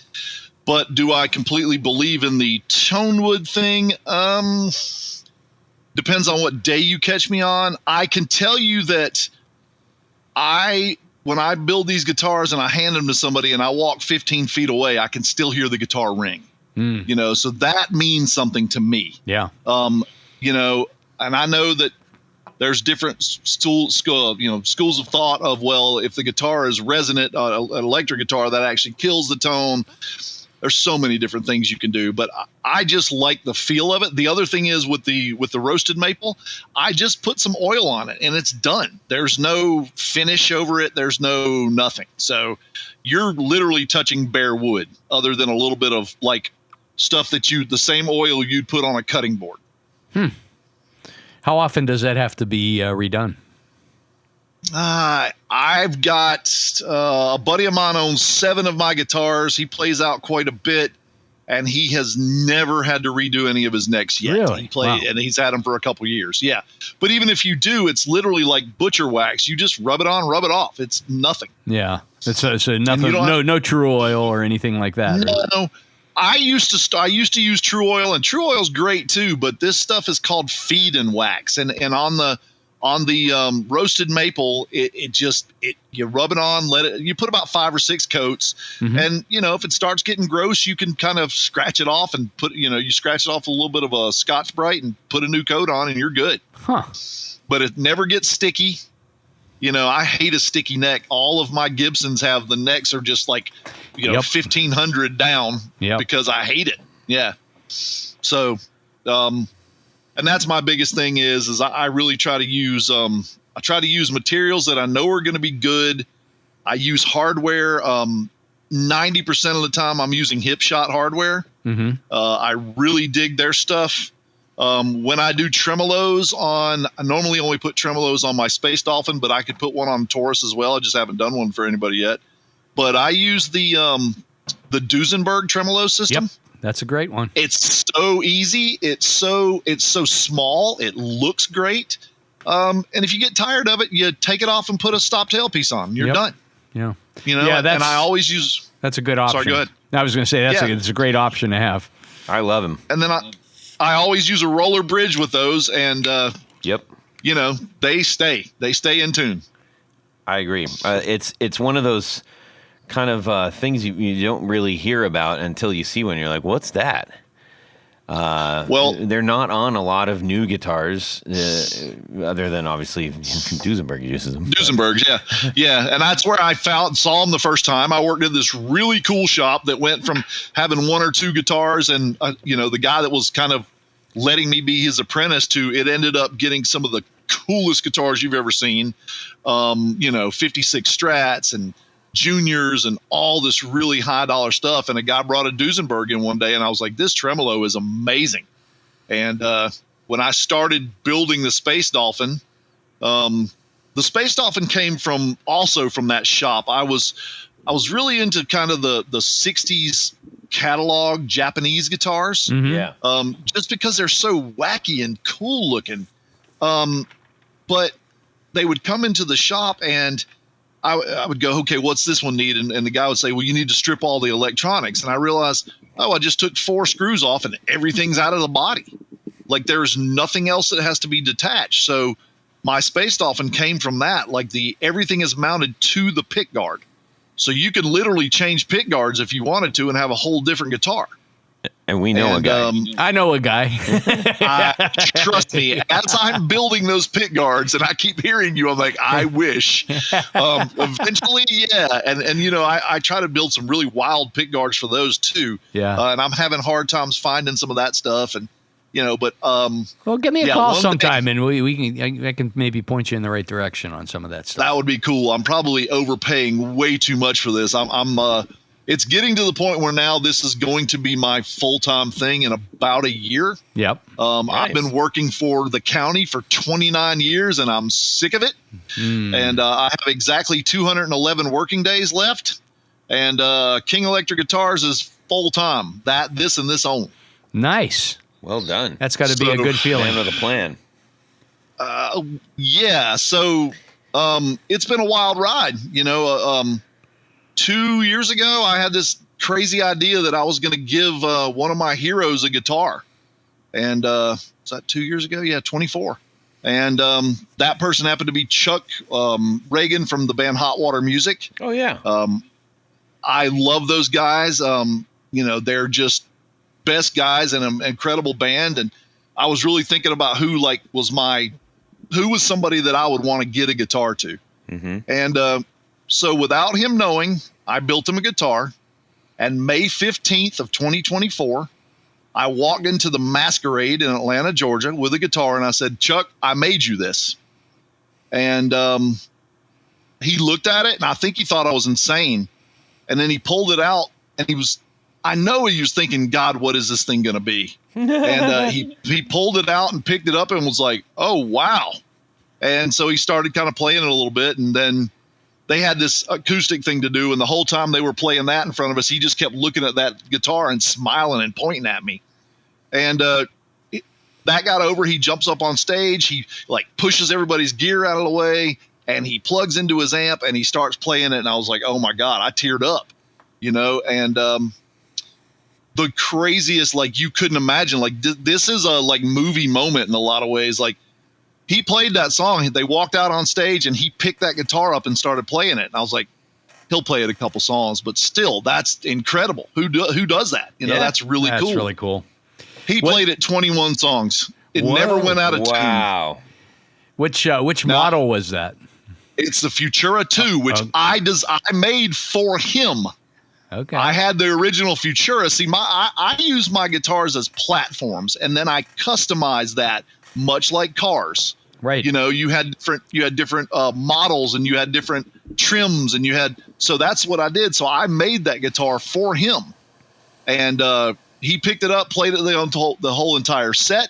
But do I completely believe in the tonewood thing? Depends on what day you catch me on. I can tell you that when I build these guitars and I hand them to somebody and I walk 15 feet away, I can still hear the guitar ring. So that means something to me. Yeah. And I know that there's different schools of thought of, well, if the guitar is resonant, an electric guitar, that actually kills the tone. There's so many different things you can do, but I just like the feel of it. The other thing is with the roasted maple, I just put some oil on it and it's done. There's no finish over it. There's no nothing. So you're literally touching bare wood other than a little bit of like stuff the same oil you'd put on a cutting board. How often does that have to be redone? I've got a buddy of mine owns 7 of my guitars. He plays out quite a bit, and he has never had to redo any of his necks yet. Really? And he's had them for a couple years. Yeah, but even if you do, it's literally like butcher wax. You just rub it on, rub it off. It's nothing. Yeah, it's nothing. No true oil or anything like that. No. I used to use True Oil, and True Oil's great too. But this stuff is called feed and wax, and on the roasted maple, you rub it on, you put about 5 or 6 coats. And, if it starts getting gross, you can kind of scratch it off and you scratch it off a little bit of a Scotch-Brite and put a new coat on and you're good. Huh. But it never gets sticky. I hate a sticky neck. All of my Gibsons have the necks are just like, 1,500 down because I hate it. Yeah. So, and that's my biggest thing is I really try to use materials that I know are going to be good. I use hardware. 90% of the time I'm using Hipshot hardware. I really dig their stuff. When I do tremolos I normally only put tremolos on my Space Dolphin, but I could put one on Taurus as well. I just haven't done one for anybody yet. But I use the Duesenberg tremolo system. Yep. That's a great one. It's so easy. It's so small. It looks great. And if you get tired of it, you take it off and put a stop tailpiece on. You're done. Yeah. And I always use. That's a good option. Sorry, go ahead. I was going to say it's a great option to have. I love him. And then I always use a roller bridge with those, and they stay in tune. I agree. It's one of those kind of things you don't really hear about until you see one. You're like, what's that? Well, they're not on a lot of new guitars, other than obviously Duesenberg uses them. Duesenbergs, yeah, and that's where I saw them the first time. I worked at this really cool shop that went from having 1 or 2 guitars, and the guy that was kind of letting me be his apprentice to it ended up getting some of the coolest guitars you've ever seen. 56 Strats and Juniors and all this really high dollar stuff. And a guy brought a Duesenberg in one day and I was like, this tremolo is amazing. And when I started building the Space Dolphin came from that shop. I was really into kind of the 60s catalog Japanese guitars. Yeah. Just because they're so wacky and cool looking. But they would come into the shop and I would go, okay, what's this one need? And the guy would say, well, you need to strip all the electronics. And I realized, I just took 4 screws off and everything's out of the body. Like there's nothing else that has to be detached. So my Space Dolphin came from that. Like everything is mounted to the pick guard. So you could literally change pick guards if you wanted to and have a whole different guitar. And we know a guy. I know a guy. Trust me, as I'm building those pit guards, and I keep hearing you, I'm like, I wish. Eventually, yeah. And you know, I try to build some really wild pit guards for those too. Yeah. And I'm having hard times finding some of that stuff. And you know, but well, give me a yeah, call one sometime, and we can I can maybe point you in the right direction on some of that stuff. that would be cool. I'm probably overpaying way too much for this. It's getting to the point where now this is going to be my full-time thing in about a year. Yep. I've been working for the county for 29 years, and I'm sick of it. And I have exactly 211 working days left. And King Electric Guitars is full-time. This and this only. Nice. Well done. That's got to be a good feeling. Man with a plan. Yeah. So it's been a wild ride. You know, 2 years ago, I had this crazy idea that I was going to give one of my heroes a guitar. And was that 2 years ago? Yeah, 24. And that person happened to be Chuck Reagan from the band Hot Water Music. Oh, yeah. I love those guys. You know, they're just best guys in an incredible band. And I was really thinking about who was somebody that I would want to get a guitar to. Mm-hmm. And so without him knowing, I built him a guitar. And May 15th of 2024, I walked into the Masquerade in Atlanta, Georgia with a guitar. And I said, Chuck, I made you this. And he looked at it, and I think he thought I was insane. And then he pulled it out, and I know he was thinking, God, what is this thing going to be? And he pulled it out and picked it up and was like, oh, wow. And so he started kind of playing it a little bit. And then they had this acoustic thing to do. And the whole time they were playing that in front of us, he just kept looking at that guitar and smiling and pointing at me. And that got over. He jumps up on stage. He like pushes everybody's gear out of the way, and he plugs into his amp and he starts playing it. And I was like, oh my God, I teared up, you know? And the craziest, like you couldn't imagine, like this is a like movie moment in a lot of ways. Like he played that song. They walked out on stage and he picked that guitar up and started playing it. And I was like, he'll play it a couple songs, but still, that's incredible. Who does that? You know, that's really cool. That's really cool. He played it 21 songs. It never went out of tune. Wow. Which model was that? It's the Futura 2, which I made for him. Okay. I had the original Futura. See, I use my guitars as platforms, and then I customize that much like cars. Right. You know, you had different models, and you had different trims, and so that's what I did. So I made that guitar for him, and he picked it up, played it the whole entire set.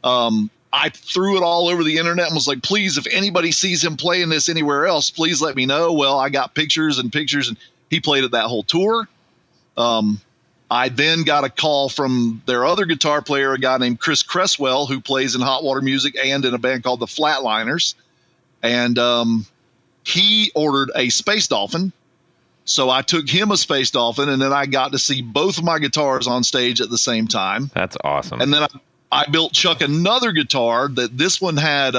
I threw it all over the internet and was like, please, if anybody sees him playing this anywhere else, please let me know. Well, I got pictures, and he played it that whole tour. I then got a call from their other guitar player, a guy named Chris Cresswell, who plays in Hot Water Music and in a band called the Flatliners. And he ordered a Space Dolphin. So I took him a Space Dolphin, and then I got to see both of my guitars on stage at the same time. That's awesome. And then I built Chuck another guitar that this one had.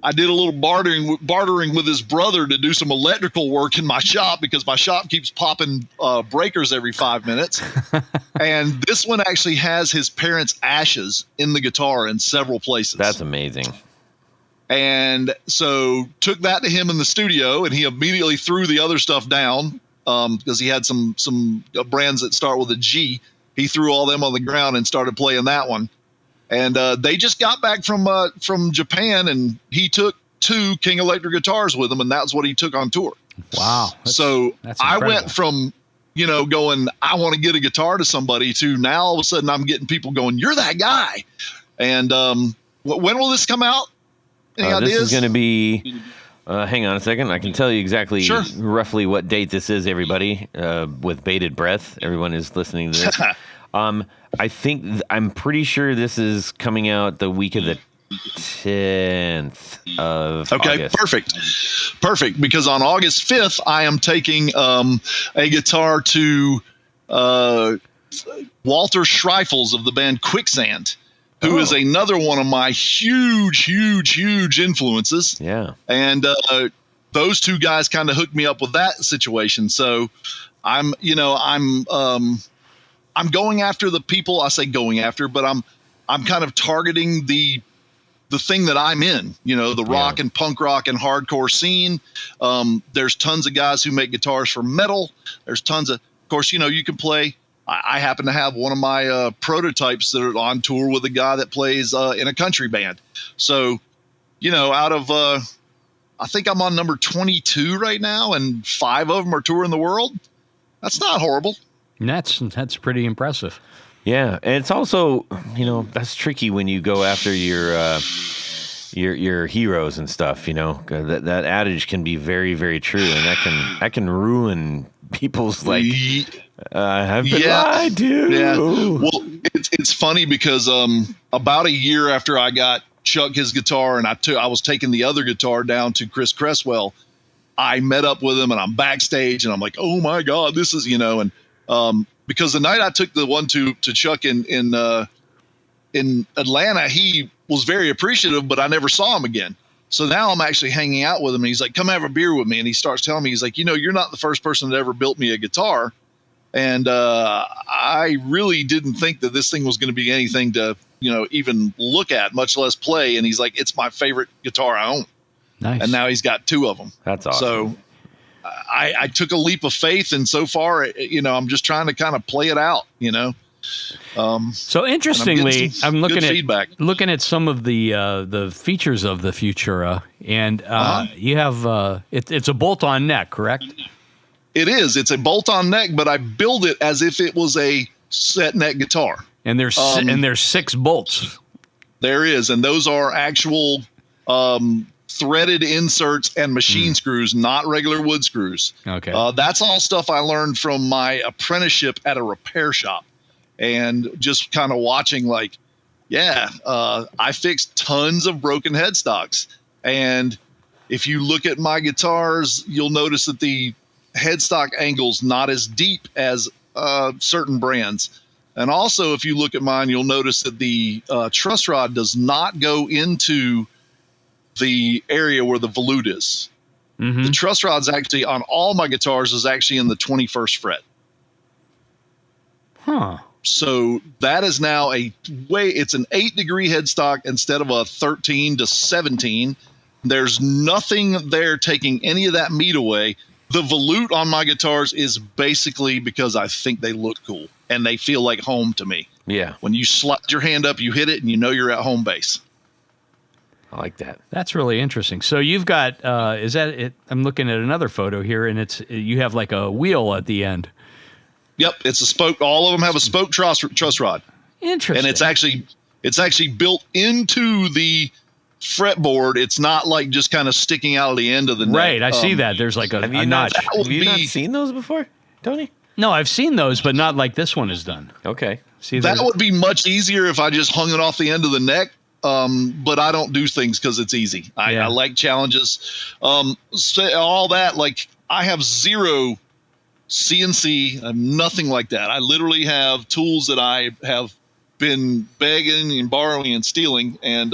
I did a little bartering with his brother to do some electrical work in my shop because my shop keeps popping breakers every 5 minutes. And this one actually has his parents' ashes in the guitar in several places. That's amazing. And so took that to him in the studio, and he immediately threw the other stuff down because he had some brands that start with a G. He threw all them on the ground and started playing that one. And they just got back from Japan, and he took 2 King Electric guitars with him, and that's what he took on tour. Wow. That's I went from, going, I want to get a guitar to somebody, to now all of a sudden I'm getting people going, you're that guy. And when will this come out? Any ideas? This is going to be, hang on a second. I can tell you exactly roughly what date this is, everybody, with bated breath. Everyone is listening to this. I'm pretty sure this is coming out the week of the 10th of August. Perfect. Because on August 5th, I am taking a guitar to Walter Schreifels of the band Quicksand, who is another one of my huge influences. Yeah. And those two guys kind of hooked me up with that situation. So I I'm going after the people. I say going after, but I'm kind of targeting the thing that I'm in, the rock and punk rock and hardcore scene. There's tons of guys who make guitars for metal. There's tons of course, you can play. I happen to have one of my prototypes that are on tour with a guy that plays in a country band. So, out of, I think I'm on number 22 right now, and 5 of them are touring the world. That's not horrible. That's pretty impressive. Yeah, and it's also, that's tricky when you go after your heroes and stuff. That adage can be very, very true, and that can ruin people's have been lied to. Yeah. Well, it's funny because about a year after I got Chuck his guitar, and I was taking the other guitar down to Chris Cresswell, I met up with him, and I'm backstage, and I'm like, oh my God, this is and because the night I took the one to Chuck in Atlanta, he was very appreciative, but I never saw him again. So now I'm actually hanging out with him, and he's like, come have a beer with me. And he starts telling me, he's like, you're not the first person that ever built me a guitar. And I really didn't think that this thing was going to be anything to, even look at, much less play. And he's like, it's my favorite guitar I own. Nice. And now he's got 2 of them. That's awesome. So I took a leap of faith, and so far, I'm just trying to kind of play it out, So interestingly, I'm looking at some of the features of the Futura, and you have it's a bolt-on neck, correct? It is. It's a bolt-on neck, but I build it as if it was a set neck guitar. And there's 6 bolts. There is, and those are actual threaded inserts and machine screws, not regular wood screws. Okay. That's all stuff I learned from my apprenticeship at a repair shop, and just kind of watching I fixed tons of broken headstocks. And if you look at my guitars, you'll notice that the headstock angle's not as deep as certain brands. And also, if you look at mine, you'll notice that the truss rod does not go into the area where the volute is. Mm-hmm. The truss rod's actually on all my guitars is actually in the 21st fret. Huh. So that is now it's an 8-degree headstock instead of a 13 to 17. There's nothing there taking any of that meat away. The volute on my guitars is basically because I think they look cool and they feel like home to me. Yeah. When you slide your hand up, you hit it and you're at home base. I like that. That's really interesting. So you've got, is that it? I'm looking at another photo here, and you have like a wheel at the end. Yep, it's a spoke. All of them have a spoke truss rod. Interesting. And it's actually built into the fretboard. It's not like just kind of sticking out of the end of the neck. Right, I see that. There's like a notch. Have you not seen those before, Tony? No, I've seen those, but not like this one is done. Okay. See, that would be much easier if I just hung it off the end of the neck. But I don't do things because it's easy. I like challenges. So all that, I have 0 CNC, nothing like that. I literally have tools that I have been begging and borrowing and stealing. And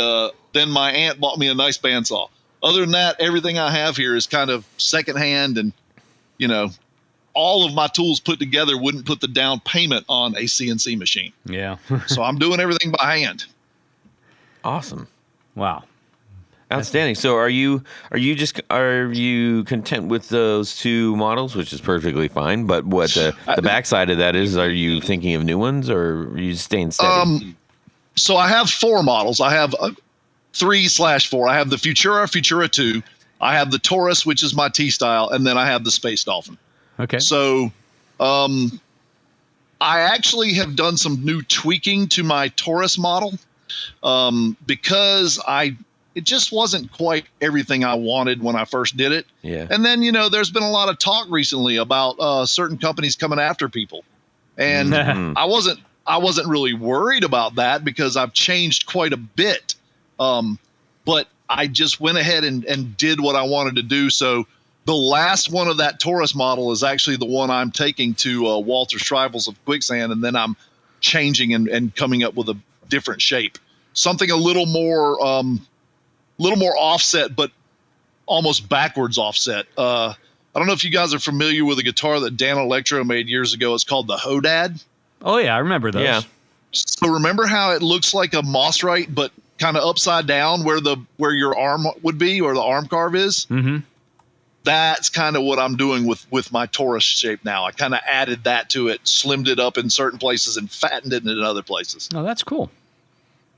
then my aunt bought me a nice bandsaw. Other than that, everything I have here is kind of secondhand, and all of my tools put together wouldn't put the down payment on a CNC machine. Yeah. So I'm doing everything by hand. Awesome. Wow. Outstanding. So are you content with those 2 models, which is perfectly fine, but what the backside of that is, are you thinking of new ones, or are you staying steady? So I have 4 models. I have 3/4. I have the Futura 2. I have the Taurus, which is my T-style, and then I have the Space Dolphin. Okay. So I actually have done some new tweaking to my Taurus model. Because it just wasn't quite everything I wanted when I first did it. Yeah. And then, there's been a lot of talk recently about certain companies coming after people. And I wasn't really worried about that because I've changed quite a bit. But I just went ahead and did what I wanted to do. So the last one of that Taurus model is actually the one I'm taking to Walter's Trifles of Quicksand, and then I'm changing and coming up with a different shape, something a little more offset, but almost backwards offset. I don't know if you guys are familiar with a guitar that Dan Electro made years ago. It's called the Hodad. Oh yeah, I remember those. Yeah. So remember how it looks like a Mossrite, but kind of upside down where your arm would be, or the arm carve is? Mm-hmm. That's kind of what I'm doing with my Taurus shape now. I kind of added that to it, slimmed it up in certain places and fattened it in other places. Oh, that's cool.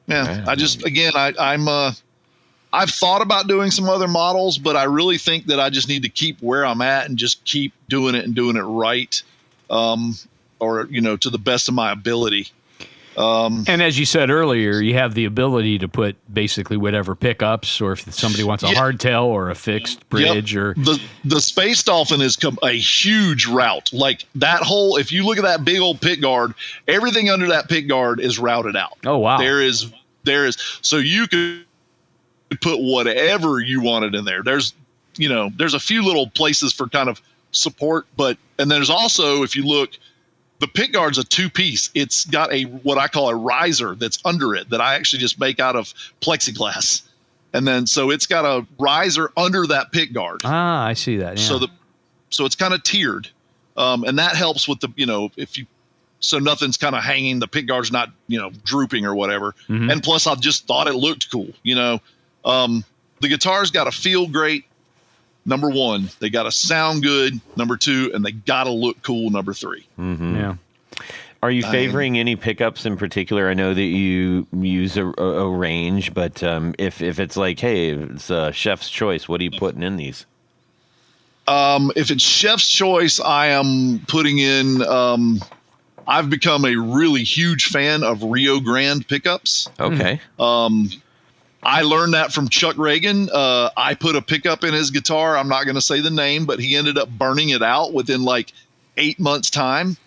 Yeah, I just, again, I've thought about doing some other models, but I really think that I just need to keep where I'm at and just keep doing it and doing it right, or to the best of my ability. And as you said earlier, you have the ability to put basically whatever pickups, or if somebody wants a hardtail or a fixed bridge, or the Space Dolphin is a huge route. Like that whole, if you look at that big old pick guard, everything under that pick guard is routed out. Oh wow! There is, so you could put whatever you wanted in there. There's a few little places for kind of support, and there's also, if you look, the pick guard's a 2-piece. It's got what I call a riser that's under it that I actually just make out of plexiglass. And then, so it's got a riser under that pick guard. Ah, I see that. Yeah. So it's kind of tiered. And that helps with so nothing's kind of hanging. The pick guard's not, drooping or whatever. Mm-hmm. And plus I just thought it looked cool. The guitar's got to feel great. Number one, they got to sound good. Number two, and they got to look cool. Number three. Mm-hmm. Yeah. Are you favoring any pickups in particular? I know that you use a range, but if it's like, hey, it's a chef's choice, what are you putting in these? If it's chef's choice, I am putting in. I've become a really huge fan of Rio Grande pickups. Okay. I learned that from Chuck Reagan. I put a pickup in his guitar. I'm not going to say the name, but he ended up burning it out within like 8 months' time.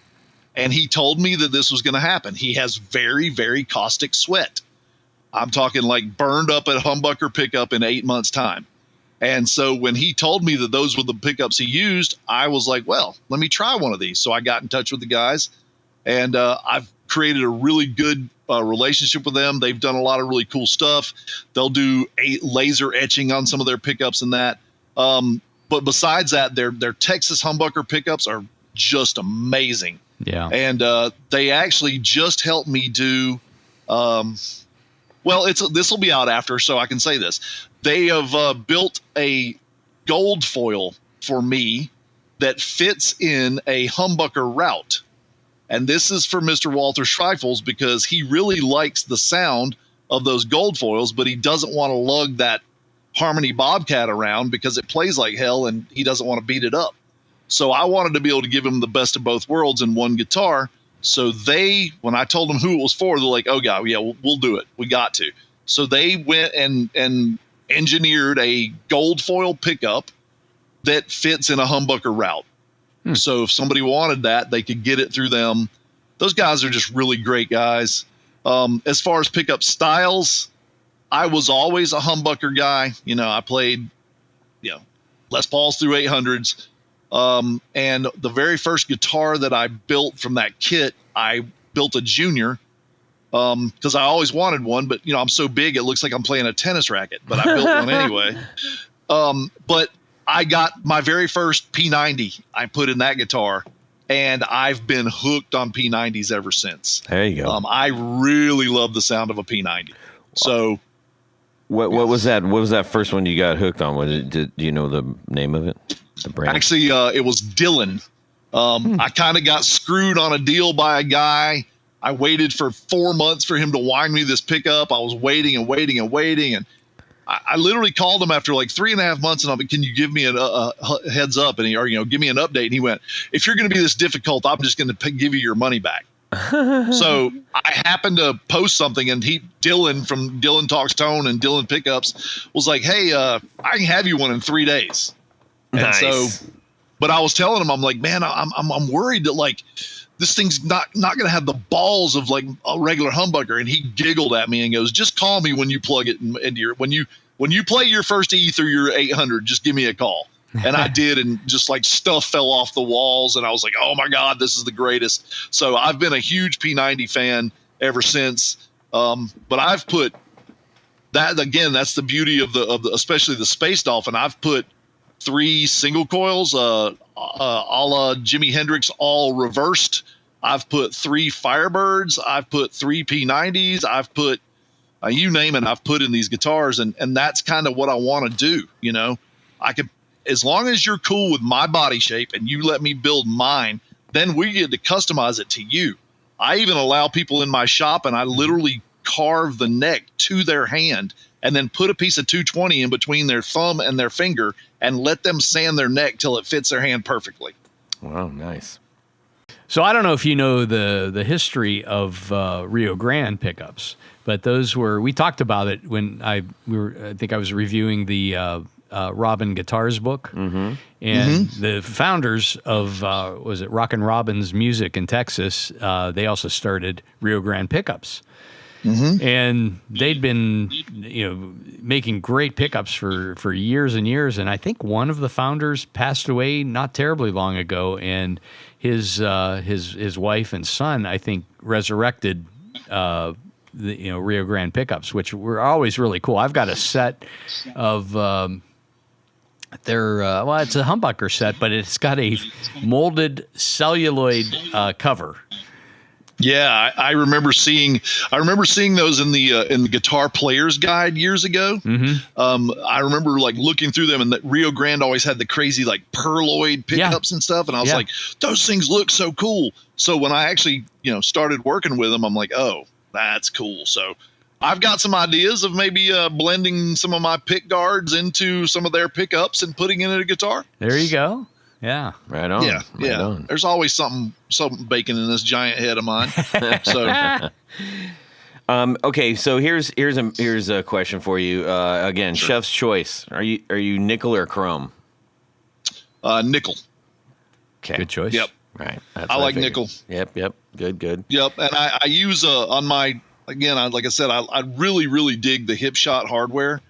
And he told me that this was going to happen. He has very, very caustic sweat. I'm talking like burned up a humbucker pickup in 8 months' time. And so when he told me that those were the pickups he used, I was like, well, let me try one of these. So I got in touch with the guys, and I've created a really good relationship with them. They've done a lot of really cool stuff. They'll do laser etching on some of their pickups and that. But besides that, their Texas humbucker pickups are just amazing. Yeah. And they actually just helped me do. This will be out after, so I can say this. They have built a gold foil for me that fits in a humbucker route. And this is for Mr. Walter Schreifels because he really likes the sound of those gold foils, but he doesn't want to lug that Harmony Bobcat around because it plays like hell and he doesn't want to beat it up. So I wanted to be able to give him the best of both worlds in one guitar. So when I told them who it was for, they're like, oh, God, yeah, we'll do it. We got to. So they went and engineered a gold foil pickup that fits in a humbucker route. So if somebody wanted that, they could get it through them. Those guys are just really great guys. As far as pickup styles, I was always a humbucker guy. I played, Les Pauls through 800s. And the very first guitar that I built from that kit, I built a Junior because I always wanted one. But, I'm so big, it looks like I'm playing a tennis racket. But I built one anyway. But I got my very first P90 I put in that guitar, and I've been hooked on P90s ever since. There you go. I really love the sound of a P90. So what was that? What was that first one you got hooked on? Do you know the name of it? The brand? Actually, it was Dylan. I kind of got screwed on a deal by a guy. I waited for 4 months for him to wind me this pickup. I was waiting and waiting and waiting, and I literally called him after like 3.5 months, and I'm like, can you give me a heads up? And give me an update. And he went, if you're going to be this difficult, I'm just going to give you your money back. So I happened to post something, and Dylan from Dylan Talks Tone and Dylan Pickups was like, hey, I can have you one in 3 days. Nice. And so, but I was telling him, I'm like, man, I'm worried that like this thing's not going to have the balls of like a regular humbucker. And he giggled at me and goes, just call me when you plug it into your, when you play your first E through your 800, just give me a call. And I did, and just like stuff fell off the walls, and I was like, oh my God, this is the greatest. So I've been a huge P90 fan ever since. But I've put that, again, that's the beauty of the especially the Space Dolphin. I've put 3 single coils, a la Jimi Hendrix, all reversed, I've put 3 Firebirds. I've put 3 P90s. I've put, you name it, I've put in these guitars. And that's kind of what I want to do. You know, I could, as long as you're cool with my body shape and you let me build mine, then we get to customize it to you. I even allow people in my shop, and I literally carve the neck to their hand and then put a piece of 220 in between their thumb and their finger and let them sand their neck till it fits their hand perfectly. Wow, nice. So I don't know if you know the history of Rio Grande pickups, but we talked about it when I think I was reviewing the Robin Guitars book, and the founders of was it Rockin' Robin's Music in Texas? They also started Rio Grande pickups, and they'd been making great pickups for years and years. And I think one of the founders passed away not terribly long ago, and his wife and son, I think, resurrected the Rio Grande pickups, which were always really cool. I've got a set of it's a humbucker set, but it's got a molded celluloid cover. Yeah, I remember seeing those in the Guitar Player's Guide years ago. I remember like looking through them, and that Rio Grande always had the crazy like pearloid pickups and stuff, and I was like, those things look so cool. So when I actually started working with them, I'm like, oh, that's cool. So I've got some ideas of maybe blending some of my pick guards into some of their pickups and putting it in a guitar. There you go. Yeah. Right on. Yeah. Right on. There's always something baking in this giant head of mine. So okay, so here's a question for you. Again, chef's choice. Are you nickel or chrome? Nickel. Okay. Good choice. Yep. Right. I like nickel. Yep. Good. Yep. And I use on my, again, like I said, I really dig the Hip Shot hardware.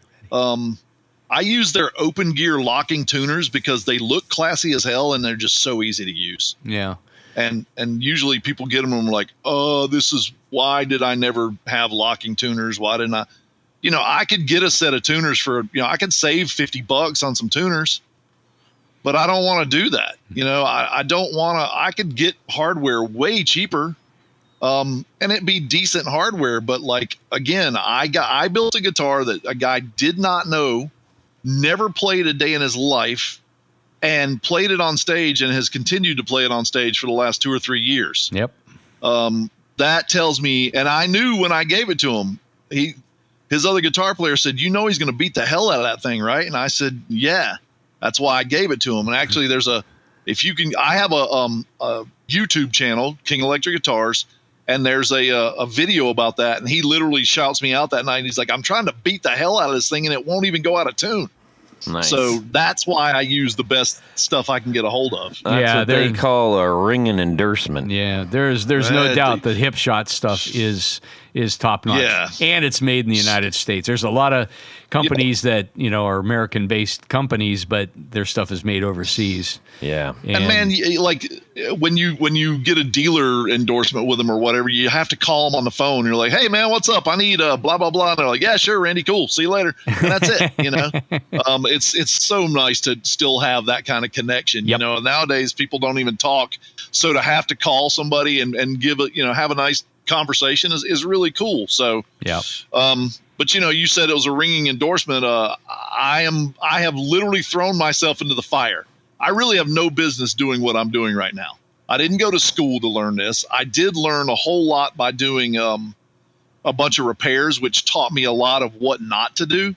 I use their open gear locking tuners because they look classy as hell and they're just so easy to use. Yeah. And usually people get them and are like, oh, why did I never have locking tuners? Why didn't I? I could get a set of tuners for, I could save $50 on some tuners, but I don't want to do that. I don't want to, I could get hardware way cheaper. And it'd be decent hardware. But like, again, I built a guitar that a guy did not know, never played a day in his life, and played it on stage and has continued to play it on stage for the last 2 or 3 years. Yep. That tells me, and I knew when I gave it to him, his other guitar player said, he's going to beat the hell out of that thing, right? And I said, yeah, that's why I gave it to him. And actually I have a YouTube channel, King Electric Guitars, and there's a video about that, and he literally shouts me out that night. He's like, I'm trying to beat the hell out of this thing, and it won't even go out of tune. Nice. So that's why I use the best stuff I can get a hold of. That's what they call a ringing endorsement. Yeah, there's no doubt that Hip Shot stuff is top notch. Yeah. And it's made in the United States. There's a lot of companies that, are American-based companies, but their stuff is made overseas. Yeah. And man, like when you get a dealer endorsement with them or whatever, you have to call them on the phone. You're like, hey man, what's up? I need blah, blah, blah. And they're like, yeah, sure, Randy, cool. See you later. And that's it. It's so nice to still have that kind of connection. Yep. Nowadays people don't even talk. So to have to call somebody and give have a nice conversation is really cool. So, yeah. But you said it was a ringing endorsement. I have literally thrown myself into the fire. I really have no business doing what I'm doing right now. I didn't go to school to learn this. I did learn a whole lot by doing a bunch of repairs, which taught me a lot of what not to do.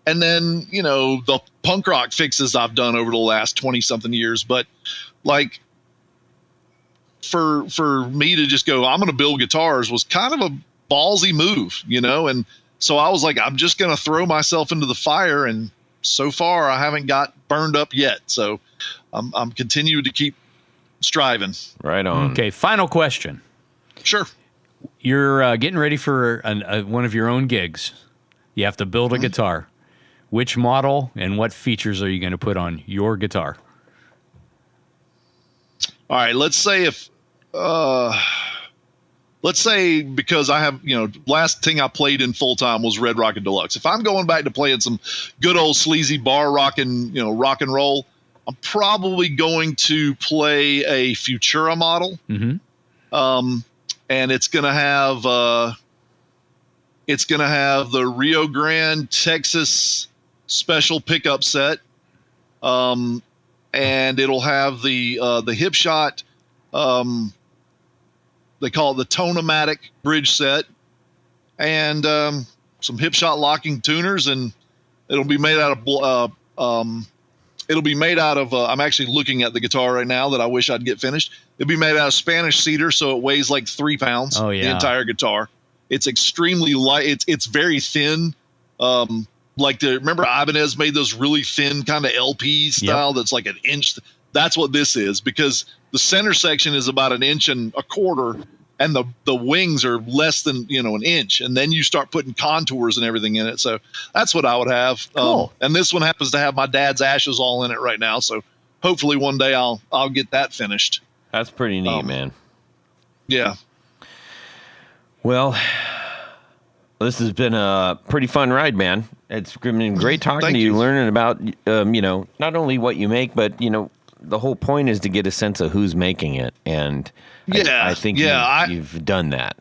And then, the punk rock fixes I've done over the last 20 something years. But like for me to just go, I'm going to build guitars was kind of a ballsy move, and so I was like, I'm just going to throw myself into the fire. And so far I haven't got burned up yet. So I'm continuing to keep striving. Right on. Okay. Final question. Sure. You're getting ready for one of your own gigs. You have to build a guitar. Which model and what features are you going to put on your guitar? All right. Let's say because I have, last thing I played in full time was Red Rockin' Deluxe. If I'm going back to playing some good old sleazy bar rockin', rock and roll, I'm probably going to play a Futura model. And it's gonna have the Rio Grande, Texas special pickup set, and it'll have the hip shot. They call it the Tonomatic bridge set, and some hip shot locking tuners, and it'll be made out of I'm actually looking at the guitar right now that I wish I'd get finished. It'll be made out of Spanish cedar, so it weighs like 3 pounds. Oh, yeah. The entire guitar. It's extremely light. It's very thin. Remember Ibanez made those really thin kind of LP style that's like an inch. That's what this is, because the center section is about 1.25 inches, and the wings are less than an inch, and then you start putting contours and everything in it. So that's what I would have. Cool. And this one happens to have my dad's ashes all in it right now. So hopefully one day I'll get that finished. That's pretty neat, man. Yeah. Well, this has been a pretty fun ride, man. It's been great talking Thank to you, you. learning about, not only what you make, but, the whole point is to get a sense of who's making it. And I think you've done that.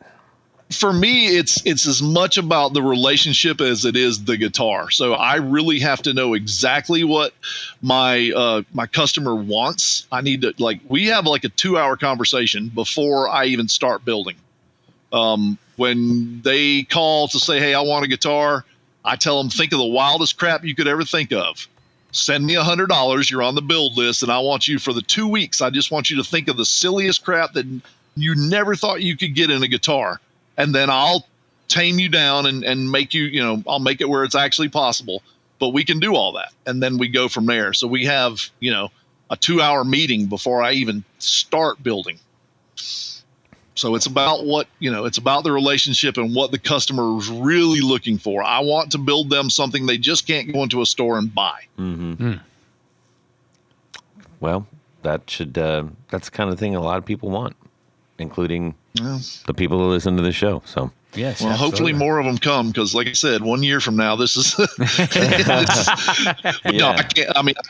For me, it's as much about the relationship as it is the guitar. So I really have to know exactly what my customer wants. I need to we have like a 2-hour conversation before I even start building. When they call to say, hey, I want a guitar, I tell them, think of the wildest crap you could ever think of. Send me $100. You're on the build list, and I want you for the 2 weeks. I just want you to think of the silliest crap that you never thought you could get in a guitar, and then I'll tame you down and make you, I'll make it where it's actually possible. But we can do all that, and then we go from there. So we have, a 2-hour meeting before I even start building. So it's about it's about the relationship and what the customer is really looking for. I want to build them something they just can't go into a store and buy. Mm-hmm. Well, that's the kind of thing a lot of people want, including the people who listen to the show. So yes, well, hopefully more of them come, because, like I said, 1 year from now, this is. I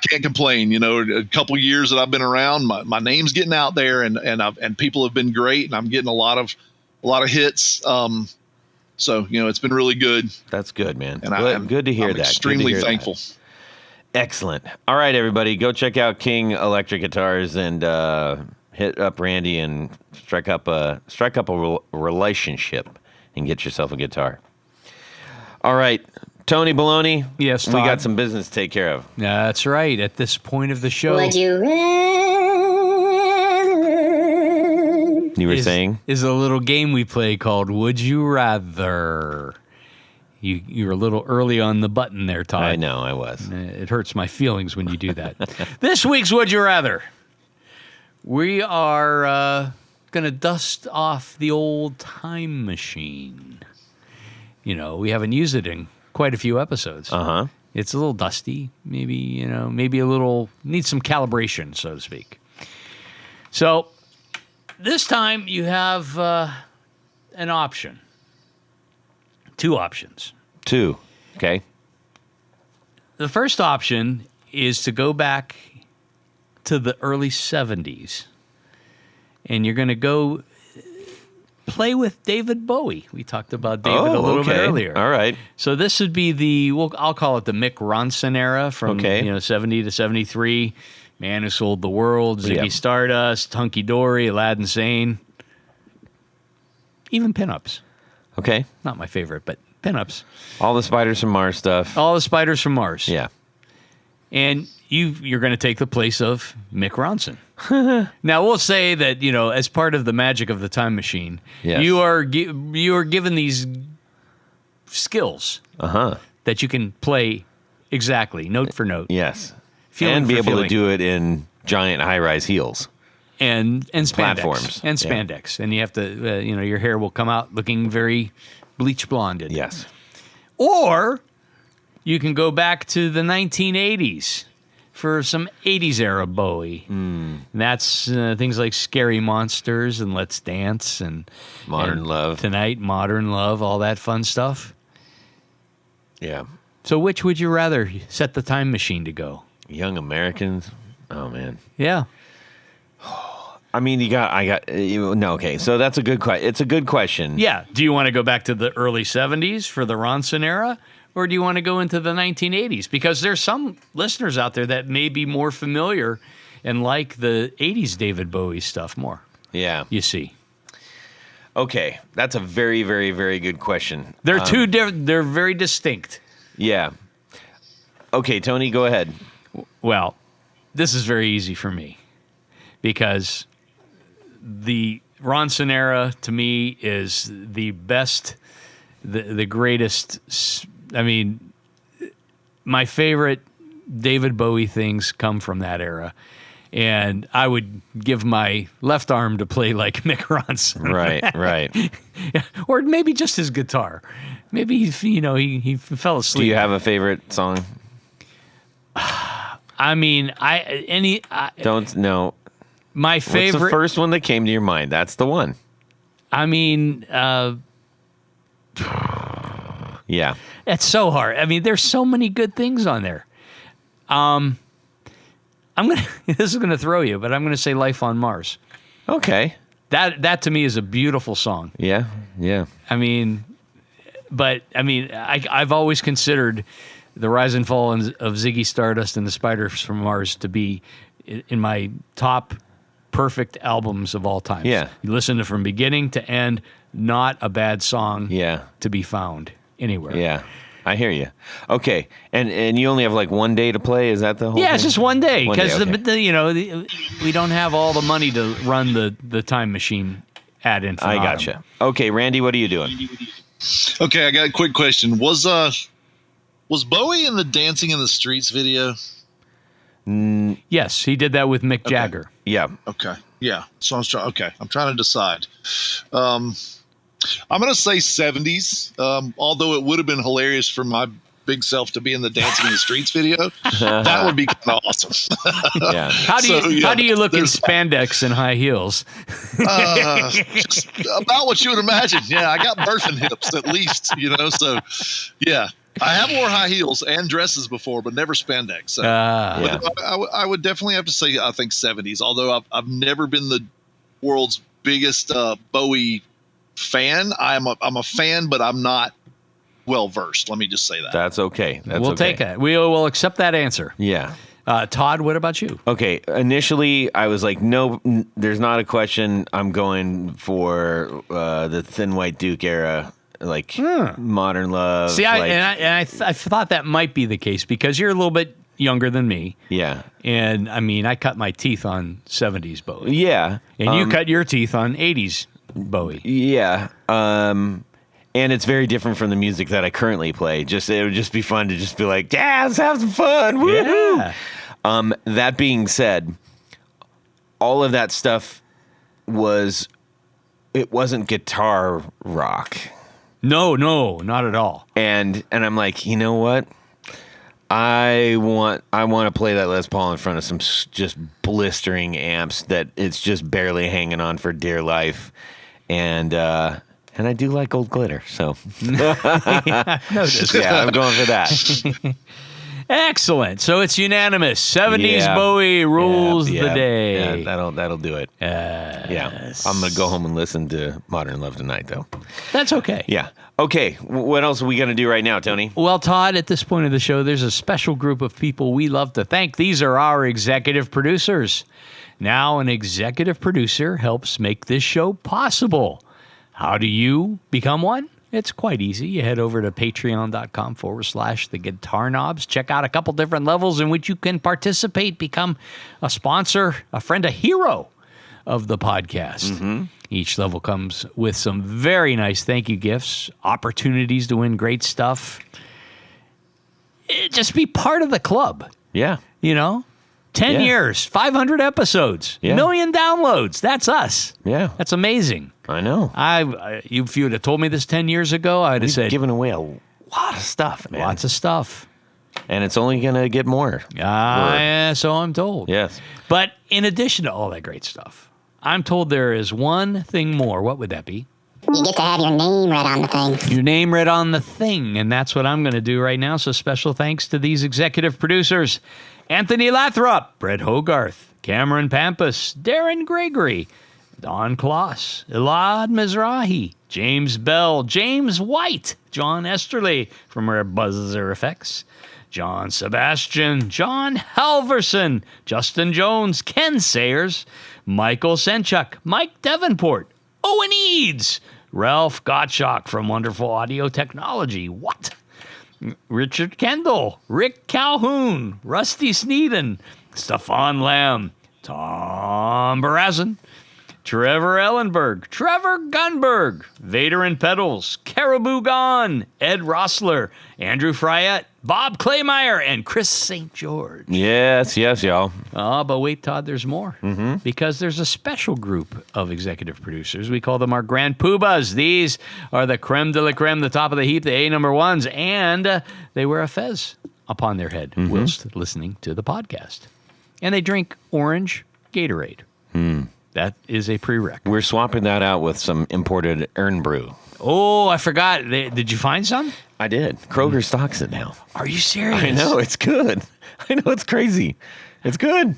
can't complain. A couple of years that I've been around, my name's getting out there, and people have been great, and I'm getting a lot of hits. So it's been really good. That's good, man. And I'm good to hear I'm that. Extremely thankful. Excellent. All right, everybody, go check out King Electric Guitars and hit up Randy and strike up a relationship and get yourself a guitar. All right, Tony Baloney. Yes, we Todd. got some business to take care of. That's right. At this point of the show, Would you rather? You were saying? Is a little game we play called Would You Rather. You're a little early on the button there, Todd. I know, I was. It hurts my feelings when you do that. This week's Would You Rather. We are going to dust off the old time machine. We haven't used it in quite a few episodes. Uh-huh. It's a little dusty. Maybe a little, needs some calibration, so to speak. So this time you have an option. 2 options. 2. Okay. The first option is to go back to the early 70s. And you're going to go play with David Bowie. We talked about David a little bit earlier. All right. So this would be I'll call it the Mick Ronson era from 70 to 73. Man Who Sold the World, Ziggy Stardust, Hunky Dory, Aladdin Sane. Even pinups. Okay. Not my favorite, but pinups. All the Spiders from Mars stuff. All the Spiders from Mars. Yeah. And you're going to take the place of Mick Ronson. Now, we'll say that, as part of the magic of the time machine, yes. you are given these skills that you can play exactly, note for note. Yes. Feeling and be for able feeling. to do it in giant high-rise heels. And spandex. Platforms. And spandex. And you have to, your hair will come out looking very bleach blonded. Yes. Or you can go back to the 1980s for some 80s era Bowie. And that's things like Scary Monsters and Let's Dance and Modern Love. Tonight, Modern Love, all that fun stuff. Yeah. So which would you rather set the time machine to go? Young Americans. Oh, man. Yeah. I mean, no, okay. So that's a good question. It's a good question. Yeah. Do you want to go back to the early 70s for the Ronson era? Or do you want to go into the 1980s? Because there's some listeners out there that may be more familiar and like the 80s David Bowie stuff more. Yeah. You see. Okay. That's a very, very, very good question. They're two different. They're very distinct. Yeah. Okay, Tony, go ahead. Well, this is very easy for me because the Ronson era to me is the best, the greatest. I mean, my favorite David Bowie things come from that era. And I would give my left arm to play like Mick Ronson. Right. Or maybe just his guitar. Maybe, he fell asleep. Do you have a favorite song? I mean, Don't know. My favorite. What's the first one that came to your mind? That's the one. I mean, yeah. It's so hard. I mean, there's so many good things on there. This is gonna throw you, but I'm gonna say "Life on Mars." Okay. That to me is a beautiful song. Yeah. I mean, I've always considered the rise and fall of Ziggy Stardust and the Spiders from Mars to be in my top perfect albums of all time. Yeah. You listen to from beginning to end, not a bad song. Yeah. To be found anywhere. Yeah. I hear you. Okay, and you only have like one day to play. Is that the whole? Yeah, thing? it's just one day because okay. We don't have all the money to run the time machine ad infinitum. I gotcha. Okay, Randy, what are you doing? Okay, I got a quick question. Was Bowie in the Dancing in the Streets video? Yes, he did that with Mick Jagger. Yeah. Okay. Yeah. So I'm trying to decide. I'm going to say 70s, although it would have been hilarious for my big self to be in the Dancing in the Streets video. That would be kind of awesome. Yeah. How do you look in spandex and high heels? Just about what you would imagine. Yeah, I got birthing hips at least, So, yeah. I have wore high heels and dresses before, but never spandex. So, yeah. I would definitely have to say I think 70s, although I've never been the world's biggest Bowie fan. I'm a fan, but I'm not well versed. Let me just say that. That's okay. We'll take that. We will accept that answer. Yeah. Todd, what about you? Okay. Initially, I was like, no, there's not a question. I'm going for the Thin White Duke era, like Modern Love. See, I thought that might be the case because you're a little bit younger than me. Yeah. And I mean, I cut my teeth on 70s Bowie. Yeah. And you cut your teeth on 80s Bowie. Yeah. And it's very different from the music that I currently play. It would just be fun to just be like, yeah, let's have some fun. Woo-hoo! Yeah. That being said, all of that stuff it wasn't guitar rock. No, not at all. And I'm like, you know what? I want to play that Les Paul in front of some just blistering amps that it's just barely hanging on for dear life. And I do like gold glitter, so Notice. Yeah, I'm going for that. Excellent. So it's unanimous. 70s Bowie rules the day. Yeah, that'll do it. Yeah, I'm gonna go home and listen to Modern Love tonight, though. That's okay. Yeah. Okay. What else are we gonna do right now, Tony? Well, Todd, at this point of the show, there's a special group of people we love to thank. These are our executive producers. Now, an executive producer helps make this show possible. How do you become one? It's quite easy. You head over to patreon.com/the Guitar Knobs. Check out a couple different levels in which you can participate, become a sponsor, a friend, a hero of the podcast. Mm-hmm. Each level comes with some very nice thank you gifts, opportunities to win great stuff. Just be part of the club. Yeah. 10 years, 500 episodes, million downloads. That's us. Yeah. That's amazing. I know. If you would have told me this 10 years ago, I'd have said... giving away a lot of stuff, man. Lots of stuff. And it's only going to get more. Yeah, so I'm told. Yes. But in addition to all that great stuff, I'm told there is one thing more. What would that be? You get to have your name read on the thing. Your name read on the thing, and that's what I'm going to do right now. So special thanks to these executive producers. Anthony Lathrop, Brett Hogarth, Cameron Pampas, Darren Gregory, Don Kloss, Elad Mizrahi, James Bell, James White, John Esterly from Rare Buzzer Effects, John Sebastian, John Halverson, Justin Jones, Ken Sayers, Michael Senchuk, Mike Davenport, Owen Eads, Ralph Gottschalk from Wonderful Audio Technology. What? Richard Kendall, Rick Calhoun, Rusty Sneeden, Stefan Lamb, Tom Barazin, Trevor Ellenberg, Trevor Gunberg, Vader and Pedals, Caribou Gone, Ed Rossler, Andrew Fryette, Bob Claymeyer, and Chris St. George. Yes, y'all. But wait, Todd, there's more. Because there's a special group of executive producers. We call them our Grand Poobahs. These are the creme de la creme, the top of the heap, the A number ones, and they wear a fez upon their head whilst listening to the podcast. And they drink orange Gatorade. That is a prereq. We're swapping that out with some imported Earn Brew. Oh, I forgot. Did you find some? I did. Kroger stocks it now. Are you serious? I know, it's good. I know, it's crazy. It's good.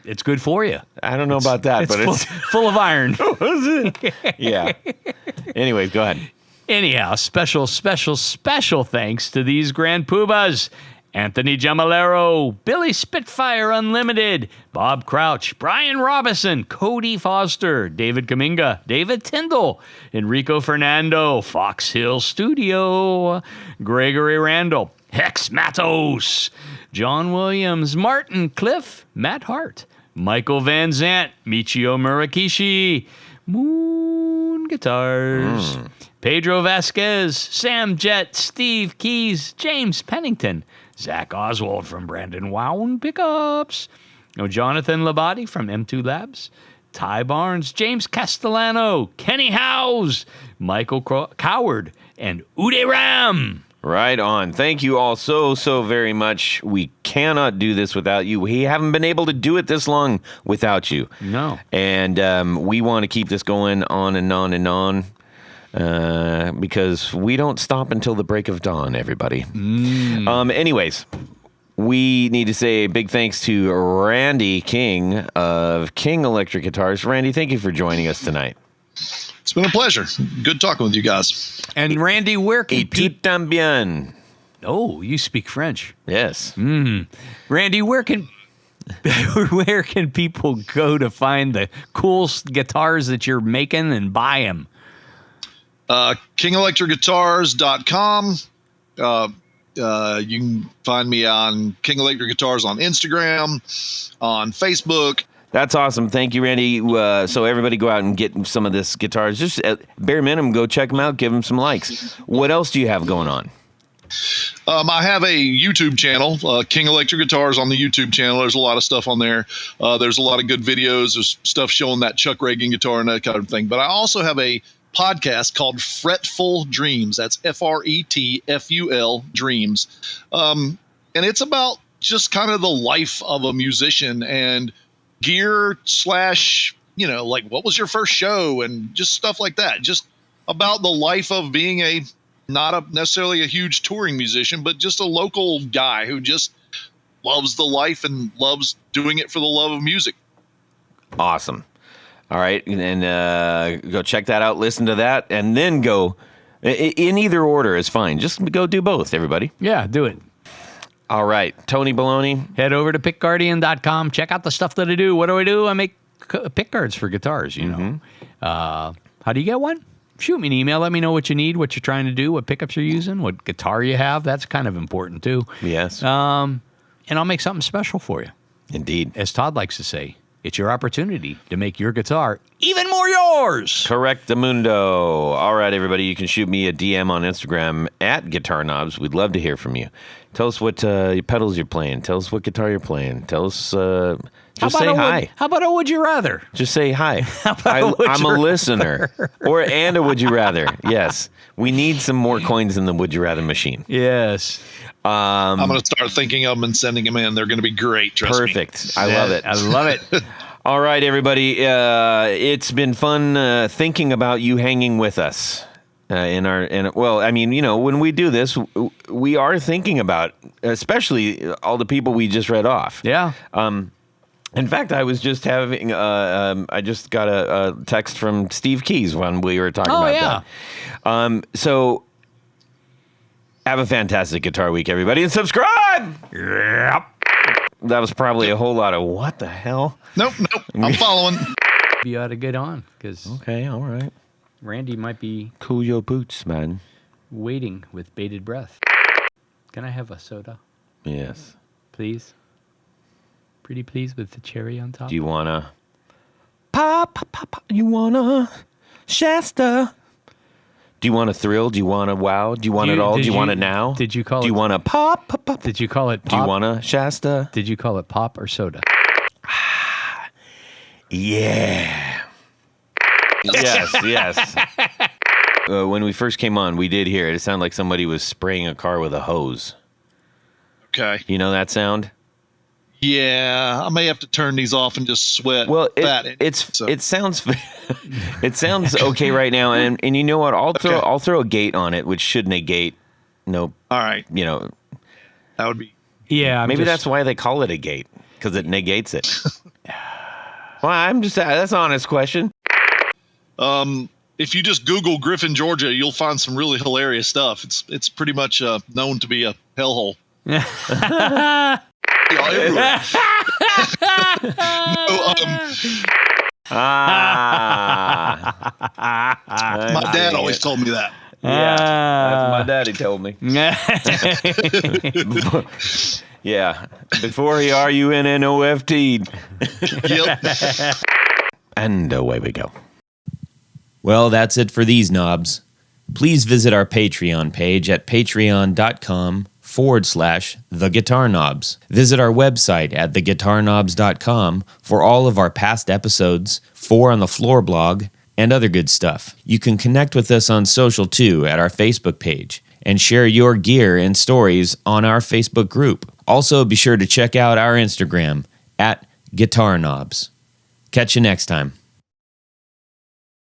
It's good for you. I don't know about that, but it's full of iron. Was it? Yeah. Anyways, go ahead. Anyhow, special thanks to these Grand Poobahs. Anthony Gemalero, Billy Spitfire Unlimited, Bob Crouch, Brian Robinson, Cody Foster, David Kaminga, David Tyndall, Enrico Fernando, Fox Hill Studio, Gregory Randall, Hex Matos, John Williams, Martin Cliff, Matt Hart, Michael Van Zant, Michio Murakishi, Moon Guitars, Pedro Vasquez, Sam Jett, Steve Keys, James Pennington, Zach Oswald from Brandon Wown Pickups, Jonathan Labate from M2 Labs, Ty Barnes, James Castellano, Kenny Howes, Michael Coward, and Uday Ram. Right on. Thank you all so very much. We cannot do this without you. We haven't been able to do it this long without you. No. And we want to keep this going on and on and on. Because we don't stop until the break of dawn, everybody. Anyways, we need to say a big thanks to Randy King of King Electric Guitars. Randy, thank you for joining us tonight. It's been a pleasure. Good talking with you guys. And Randy, where can Et tu también. Oh, you speak French. Yes. Randy, where can people go to find the cool guitars that you're making and buy them? KingElectricGuitars.com. You can find me on King Electric Guitars on Instagram, on Facebook. That's awesome. Thank you, Randy. So everybody go out and get some of this guitars. Just at bare minimum, go check them out. Give them some likes. What else do you have going on? I have a YouTube channel, King Electric Guitars on the YouTube channel. There's a lot of stuff on there. There's a lot of good videos. There's stuff showing that Chuck Reagan guitar and that kind of thing. But I also have a podcast called Fretful Dreams. That's FRETFUL Dreams. And it's about just kind of the life of a musician and gear / like what was your first show and just stuff like that. Just about the life of being not necessarily a huge touring musician, but just a local guy who just loves the life and loves doing it for the love of music. Awesome. All right, and go check that out, listen to that, and then go in either order is fine. Just go do both, everybody. Yeah, do it. All right, Tony Baloney. Head over to pickguardian.com. Check out the stuff that I do. What do? I make pick guards for guitars, you know. How do you get one? Shoot me an email. Let me know what you need, what you're trying to do, what pickups you're using, what guitar you have. That's kind of important, too. Yes. And I'll make something special for you. Indeed. As Todd likes to say, it's your opportunity to make your guitar even more yours. Correctamundo. All right, everybody. You can shoot me a DM on Instagram at Guitar Knobs. We'd love to hear from you. Tell us what pedals you're playing. Tell us what guitar you're playing. Tell us. Just say hi. How about a would you rather? Just say hi. I'm a listener. And a would you rather. Yes. We need some more coins in the would you rather machine. Yes. I'm going to start thinking of them and sending them in. They're going to be great. Trust me. Perfect. I love it. I love it. All right, everybody. It's been fun thinking about you hanging with us. When we do this, we are thinking about, especially all the people we just read off. Yeah. In fact, I was just having, I just got a text from Steve Keys when we were talking about that. So have a fantastic guitar week, everybody, and subscribe. Yep. That was probably a whole lot of what the hell? Nope. I'm following. You ought to get on because Okay, all right. Randy might be Cool your boots, man. waiting with bated breath. Can I have a soda, Yes. please? Pretty please with the cherry on top. Do you wanna pop? You wanna Shasta? Do you want a thrill? Do you want a wow? Do you want it all? Do you want it now? Did you call Do it? you want a pop? Did you call it pop? Do you want a Shasta? Did you call it pop or soda? Yeah. Yes. When we first came on, we did hear it. It sounded like somebody was spraying a car with a hose. Okay. You know that sound? Yeah, I may have to turn these off and just sweat. Well, that it sounds it sounds okay right now, and you know what? I'll throw a gate on it, which should negate. No, All right, you know, that would be. Yeah, maybe that's why they call it a gate, because it negates it. Well, that's an honest question. If you just Google Griffin, Georgia, you'll find some really hilarious stuff. It's pretty much known to be a hellhole. Everywhere. My dad always told me that. Yeah, that's what my daddy told me. Yeah, before he RUNNOFT'd. Yep. And away we go. Well, that's it for these knobs. Please visit our Patreon page at patreon.com/theguitarknobs. Visit our website at theguitarknobs.com for all of our past episodes, 4 on the Floor blog, and other good stuff. You can connect with us on social too at our Facebook page and share your gear and stories on our Facebook group. Also, be sure to check out our Instagram at Guitar Knobs. Catch you next time.